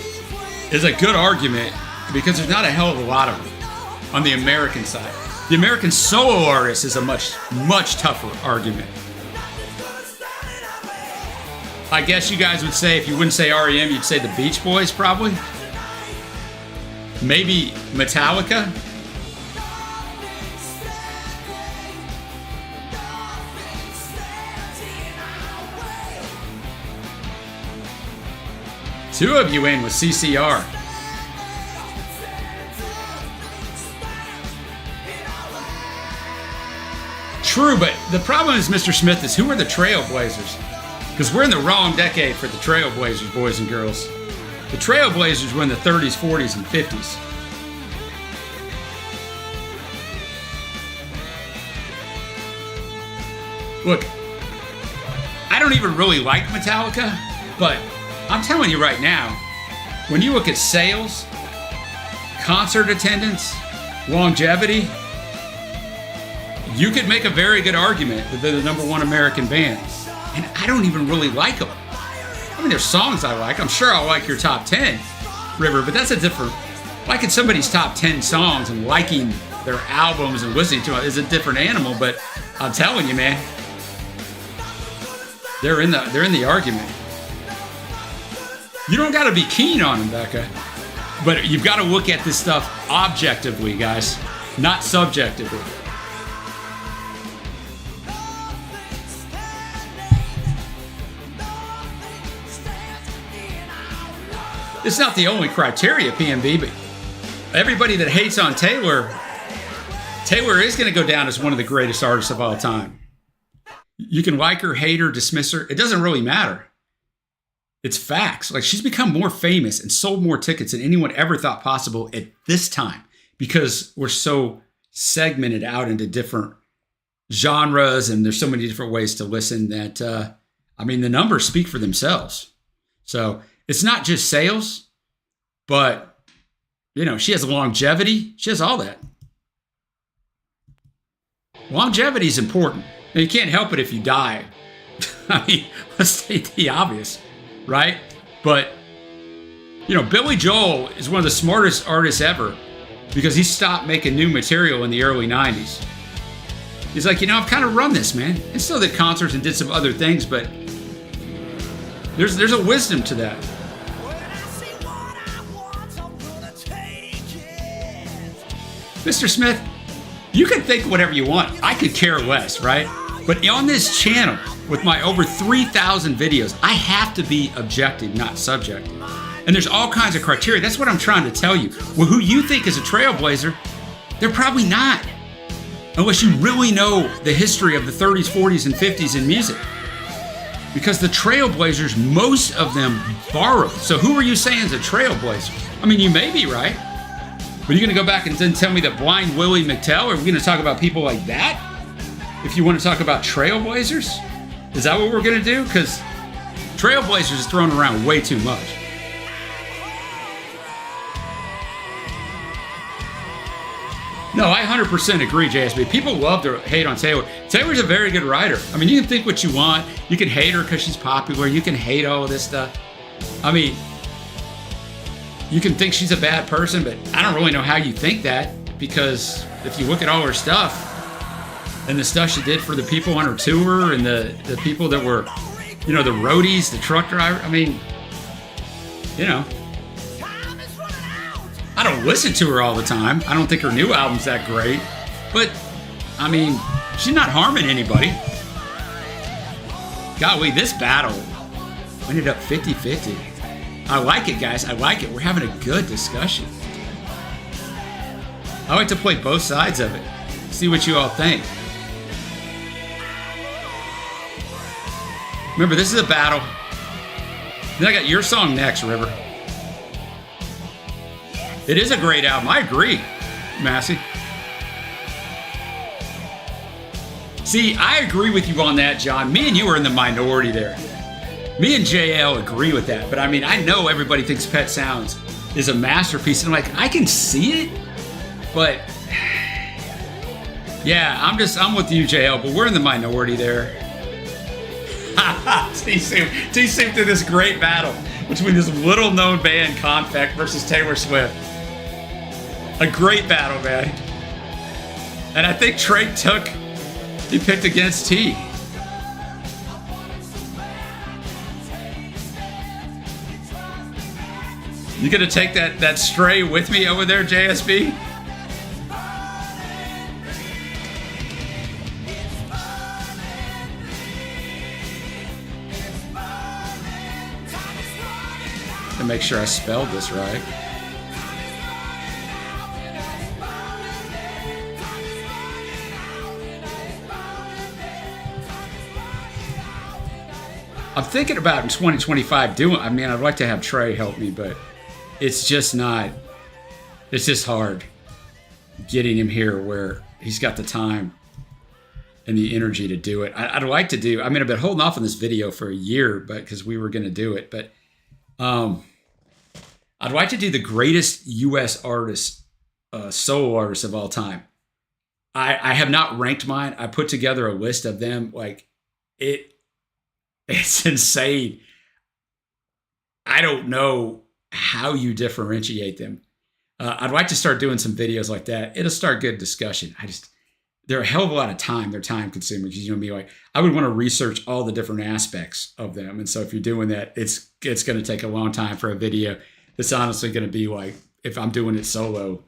is a good argument because there's not a hell of a lot of them on the American side. The American solo artist is a much, much tougher argument. I guess you guys would say, if you wouldn't say REM, you'd say the Beach Boys, probably. Maybe Metallica. Two of you in with CCR. True, but the problem is, Mr. Smith, is who are the Trailblazers? Because we're in the wrong decade for the Trailblazers, boys and girls. The Trailblazers were in the 30s, 40s, and 50s. Look, I don't even really like Metallica, but I'm telling you right now, when you look at sales, concert attendance, longevity, you could make a very good argument that they're the #1 American band. And I don't even really like them. I mean, there's songs I like. I'm sure I'll like your top 10, River, but that's a different... Liking somebody's top 10 songs and liking their albums and listening to it is a different animal, but I'm telling you, man, they're in the argument. You don't got to be keen on them, Becca, but you've got to look at this stuff objectively, guys, not subjectively. It's not the only criteria, PMB, but everybody that hates on Taylor is going to go down as one of the greatest artists of all time. You can like her, hate her, dismiss her. It doesn't really matter. It's facts. Like, she's become more famous and sold more tickets than anyone ever thought possible at this time because we're so segmented out into different genres and there's so many different ways to listen that, I mean, the numbers speak for themselves. So it's not just sales, but, you know, she has longevity. She has all that. Longevity is important. Now, you can't help it if you die. I mean, let's state the obvious, right? But, you know, Billy Joel is one of the smartest artists ever because he stopped making new material in the early 90s. He's like, you know, I've kind of run this, man. And still did concerts and did some other things, but there's a wisdom to that. Mr. Smith, you can think whatever you want. I could care less, right? But on this channel, with my over 3,000 videos, I have to be objective, not subjective. And there's all kinds of criteria. That's what I'm trying to tell you. Well, who you think is a trailblazer, they're probably not. Unless you really know the history of the 30s, 40s, and 50s in music. Because the Trailblazers, most of them borrowed. So who are you saying is a Trailblazer? I mean, you may be right. But you're going to go back and then tell me that Blind Willie McTell? Are we going to talk about people like that? If you want to talk about Trailblazers? Is that what we're going to do? Because Trailblazers is thrown around way too much. No, I 100% agree, JSB. People love to hate on Taylor. Taylor's a very good writer. I mean, you can think what you want. You can hate her because she's popular. You can hate all of this stuff. I mean, you can think she's a bad person, but I don't really know how you think that, because if you look at all her stuff and the stuff she did for the people on her tour and the people that were, you know, the roadies, the truck driver, I mean, you know, I don't listen to her all the time. I don't think her new album's that great, but I mean, she's not harming anybody. Golly, this battle ended up 50-50. I like it, guys. I like it. We're having a good discussion. I like to play both sides of it. See what you all think. Remember, this is a battle. Then I got your song next, River. It is a great album. I agree, Massey. See, I agree with you on that, John. Me and you are in the minority there. Me and JL agree with that. But I mean, I know everybody thinks Pet Sounds is a masterpiece. And I'm like, I can see it. But yeah, I'm with you, JL. But we're in the minority there. T-Soup did this great battle between this little known band, Confect, versus Taylor Swift. A great battle, man. And I think Trey he picked against T. You gonna take that stray with me over there, JSB? To make sure I spelled this right. I'm thinking about in 2025 I mean, I'd like to have Trey help me, but it's just hard getting him here where he's got the time and the energy to do it. I'd like to do, I mean, I've been holding off on this video for a year, but because we were going to do it, but I'd like to do the greatest U.S. artists, solo artists of all time. I have not ranked mine. I put together a list of them. Like, it's insane. I don't know how you differentiate them. I'd like to start doing some videos like that. It'll start good discussion. They're a hell of a lot of time. They're time consuming because, you know, like, I would want to research all the different aspects of them. And so if you're doing that, it's going to take a long time for a video that's honestly going to be like, if I'm doing it solo,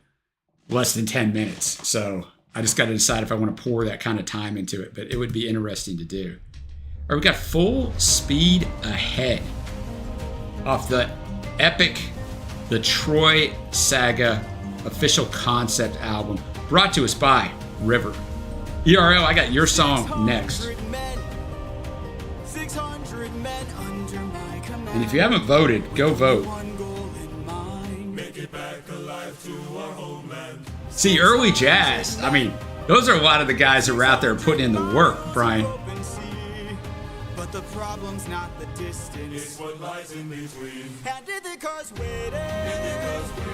less than 10 minutes. So I just got to decide if I want to pour that kind of time into it, but it would be interesting to do. All right, we got Full Speed Ahead off the epic, the Troy Saga official concept album, brought to us by River. ERL, I got your song next. And if you haven't voted, go vote. See, early jazz, I mean, those are a lot of the guys that are out there putting in the work, Brian.
But the problem's not the distance, it's what lies in between. And did the cause waiting,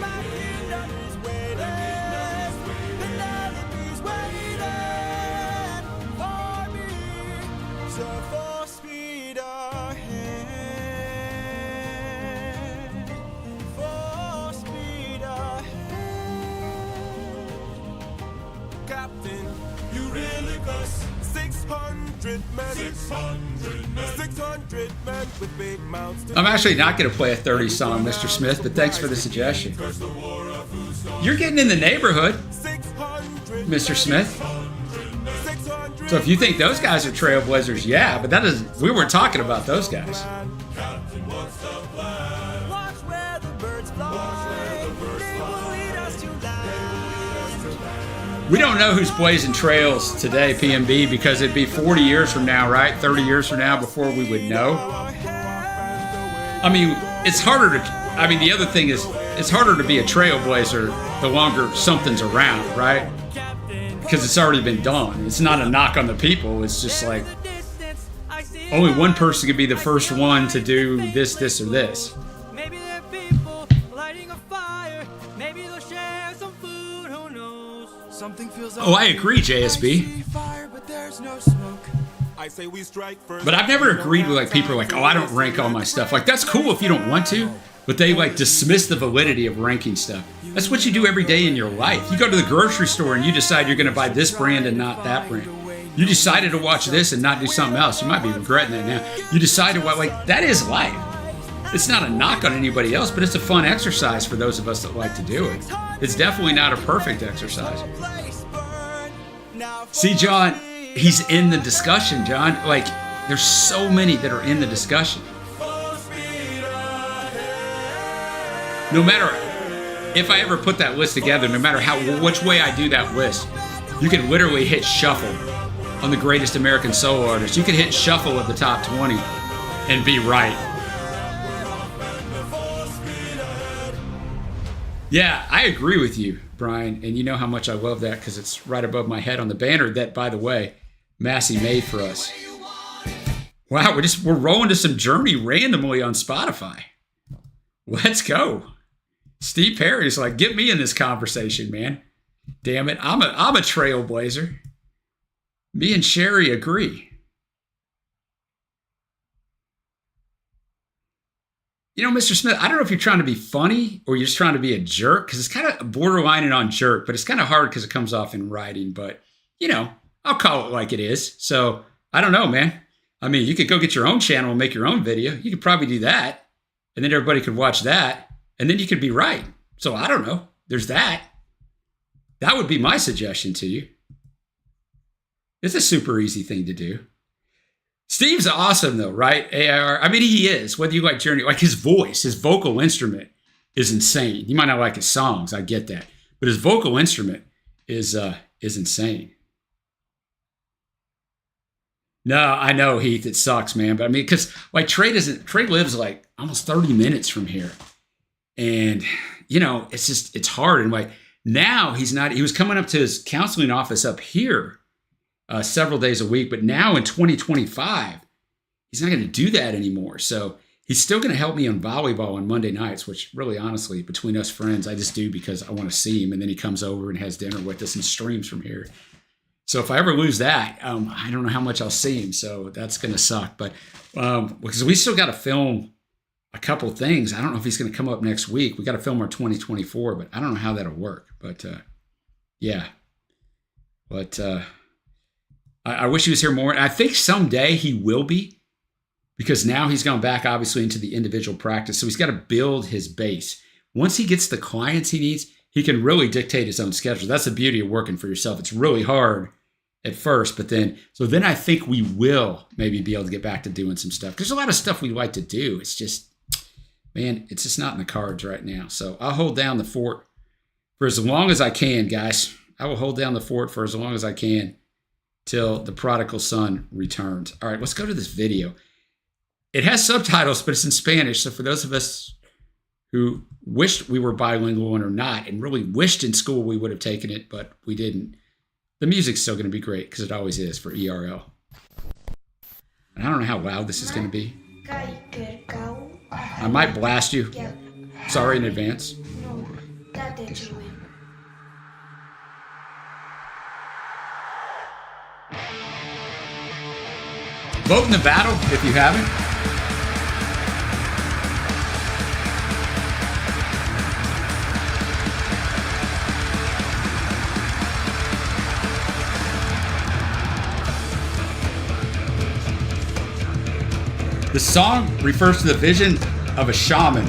my kingdom is waiting, the melodies waiting for me. So full speed ahead, full speed ahead. Captain, you really cuss. 600 men with big mouths.
I'm actually not going to play a 30 song, Mr. Smith, but thanks for the suggestion. You're getting in the neighborhood, Mr. Smith. So if you think those guys are Trailblazers, yeah, but we weren't talking about those guys.
Watch where the birds fly. They will lead us to land.
We don't know who's blazing trails today, PMB, because it'd be 40 years from now, right? 30 years from now before we would know. I mean, it's harder to, I mean, the other thing is, it's harder to be a trailblazer the longer something's around, right? Because it's already been done. It's not a knock on the people. It's just like, only one person can be the first one to do this, this, or this.
Maybe there are people lighting a fire. Maybe they'll share some food. Who knows?
Something feels
Oh, I agree, JSB.
fire, but there's no smoke. I say we strike first.
But I've never agreed with like people are like, oh, I don't rank all my stuff. Like, that's cool if you don't want to, but they like dismiss the validity of ranking stuff. That's what you do every day in your life. You go to the grocery store and you decide you're going to buy this brand and not that brand. You decided to watch this and not do something else. You might be regretting that now. You decided what, like, that is life. It's not a knock on anybody else, but it's a fun exercise for those of us that like to do it. It's definitely not a perfect exercise. See, John, he's in the discussion, John. Like, there's so many that are in the discussion. No matter if I ever put that list together, no matter which way I do that list, you can literally hit shuffle on the greatest American solo artists. You can hit shuffle at the top 20 and be right. Yeah, I agree with you, Brian, and you know how much I love that because it's right above my head on the banner that, by the way, Massey made for us. Wow, we're rolling to some Journey randomly on Spotify. Let's go. Steve Perry's like, get me in this conversation, man. Damn it, I'm a trailblazer. Me and Sherry agree. You know, Mr. Smith, I don't know if you're trying to be funny or you're just trying to be a jerk, because it's kind of borderlining on jerk, but it's kind of hard because it comes off in writing. But, you know, I'll call it like it is. So, I don't know, man. I mean, you could go get your own channel and make your own video. You could probably do that. And then everybody could watch that. And then you could be right. So, I don't know. There's that. That would be my suggestion to you. It's a super easy thing to do. Steve's awesome though, right? AIR. I mean, he is. Whether you like Journey, like his voice, his vocal instrument is insane. You might not like his songs, I get that, but his vocal instrument is insane. No, I know, Heath. It sucks, man. But I mean, because like Trey lives like almost 30 minutes from here, and you know, it's hard. And like now he was coming up to his counseling office up here several days a week, but now in 2025, he's not going to do that anymore. So he's still going to help me on volleyball on Monday nights, which really, honestly, between us friends, I just do because I want to see him. And then he comes over and has dinner with us and streams from here. So if I ever lose that, I don't know how much I'll see him. So that's going to suck. But because we still got to film a couple things. I don't know if he's going to come up next week. We got to film our 2024, but I don't know how that'll work. But yeah. But I wish he was here more. And I think someday he will be, because now he's gone back, obviously, into the individual practice. So he's got to build his base. Once he gets the clients he needs, he can really dictate his own schedule. That's the beauty of working for yourself. It's really hard at first, but then I think we will maybe be able to get back to doing some stuff. There's a lot of stuff we like to do. It's just, man, it's just not in the cards right now. So I'll hold down the fort for as long as I can, guys. I will hold down the fort for as long as I can till the prodigal son returns. All right, let's go to this video. It has subtitles, but it's in Spanish. So for those of us who wished we were bilingual and are not, and really wished in school we would have taken it, but we didn't, the music's still going to be great, because it always is for ERL. And I don't know how loud this is going to be. I might blast you. Sorry in advance. Vote in the battle if you haven't. The song refers to the vision of a shaman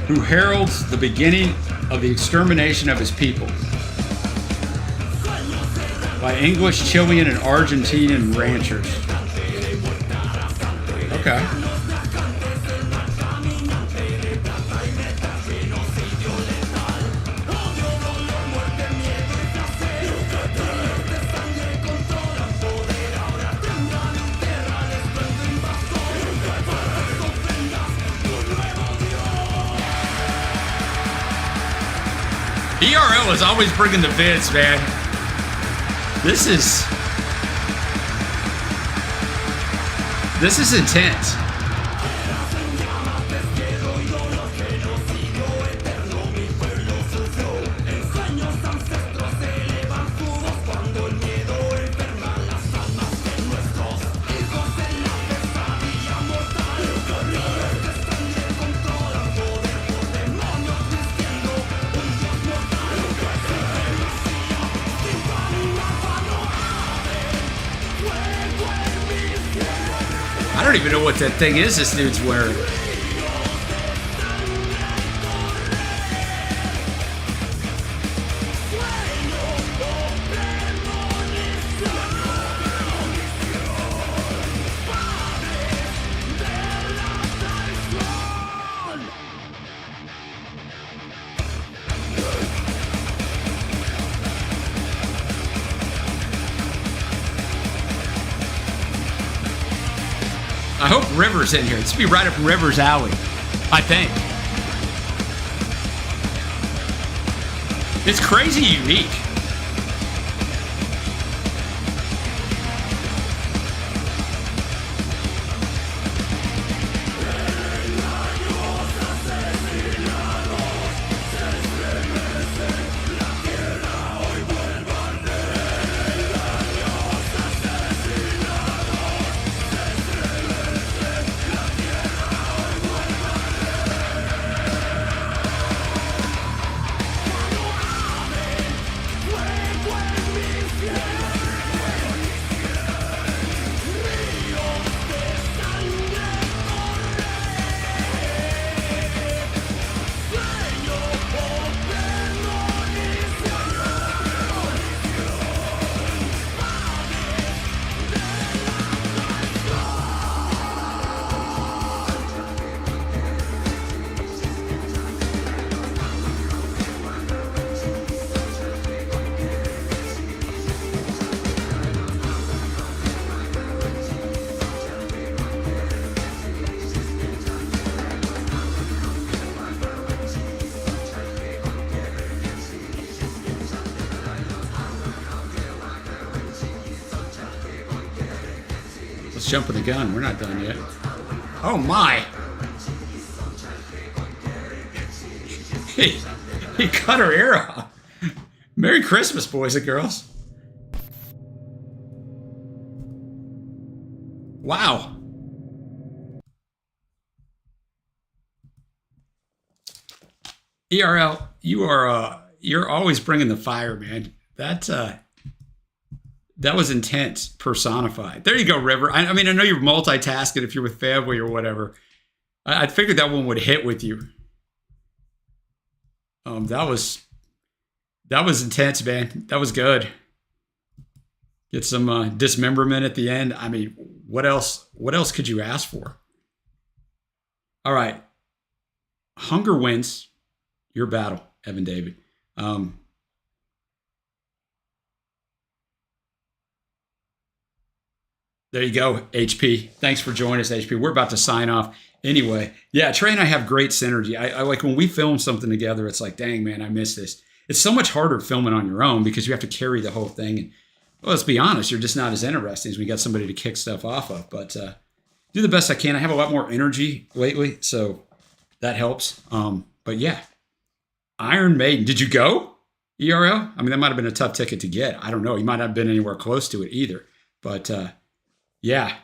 who heralds the beginning of the extermination of his people by English, Chilean, and Argentinian ranchers. Okay. ERL is always bringing the vids, man. This is intense. I don't even know what that thing is this dude's wearing. I hope River's in here. This will be right up River's alley, I think. It's crazy unique. Jumping the gun. We're not done yet. Oh my! He cut her ear off. Merry Christmas, boys and girls. Wow. ERL, you're always bringing the fire, man. That was intense, personified. There you go, River. I mean, I know you're multitasking if you're with family or whatever. I figured that one would hit with you. That was intense, man. That was good. Get some dismemberment at the end. I mean, what else could you ask for? All right. Hunger wins your battle, Evan David. There you go, HP. Thanks for joining us, HP. We're about to sign off anyway. Yeah, Trey and I have great synergy. I like when we film something together, it's like, dang, man, I miss this. It's so much harder filming on your own because you have to carry the whole thing. And well, let's be honest, you're just not as interesting as we got somebody to kick stuff off of. But do the best I can. I have a lot more energy lately, so that helps. But yeah, Iron Maiden. Did you go, ERL? I mean, that might have been a tough ticket to get. I don't know. You might not have been anywhere close to it either. But yeah,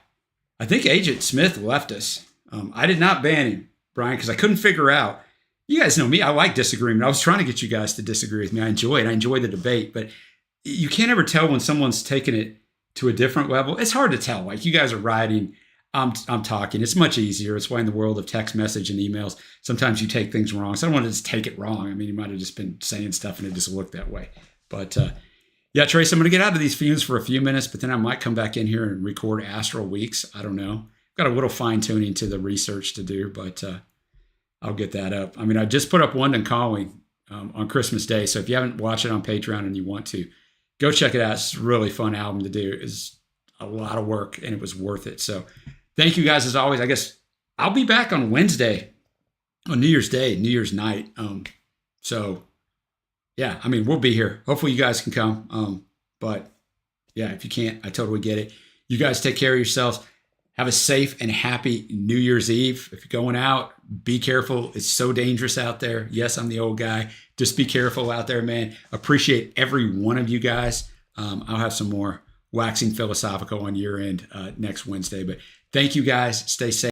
I think Agent Smith left us. I did not ban him, Brian, because I couldn't figure out. You guys know me. I like disagreement. I was trying to get you guys to disagree with me. I enjoy it. I enjoy the debate. But you can't ever tell when someone's taking it to a different level. It's hard to tell. Like, you guys are writing. I'm talking. It's much easier. It's why in the world of text message and emails, sometimes you take things wrong. So I don't want to just take it wrong. I mean, you might have just been saying stuff and it just looked that way. But yeah, Trace, I'm going to get out of these fumes for a few minutes, but then I might come back in here and record Astral Weeks. I don't know. Got a little fine tuning to the research to do, but I'll get that up. I mean, I just put up London Calling on Christmas Day. So if you haven't watched it on Patreon and you want to, go check it out. It's a really fun album to do. It's a lot of work and it was worth it. So thank you guys as always. I guess I'll be back on Wednesday on New Year's Day, New Year's night. So yeah, I mean, we'll be here. Hopefully you guys can come. But yeah, if you can't, I totally get it. You guys take care of yourselves. Have a safe and happy New Year's Eve. If you're going out, be careful. It's so dangerous out there. Yes, I'm the old guy. Just be careful out there, man. Appreciate every one of you guys. I'll have some more waxing philosophical on your end next Wednesday. But thank you guys. Stay safe.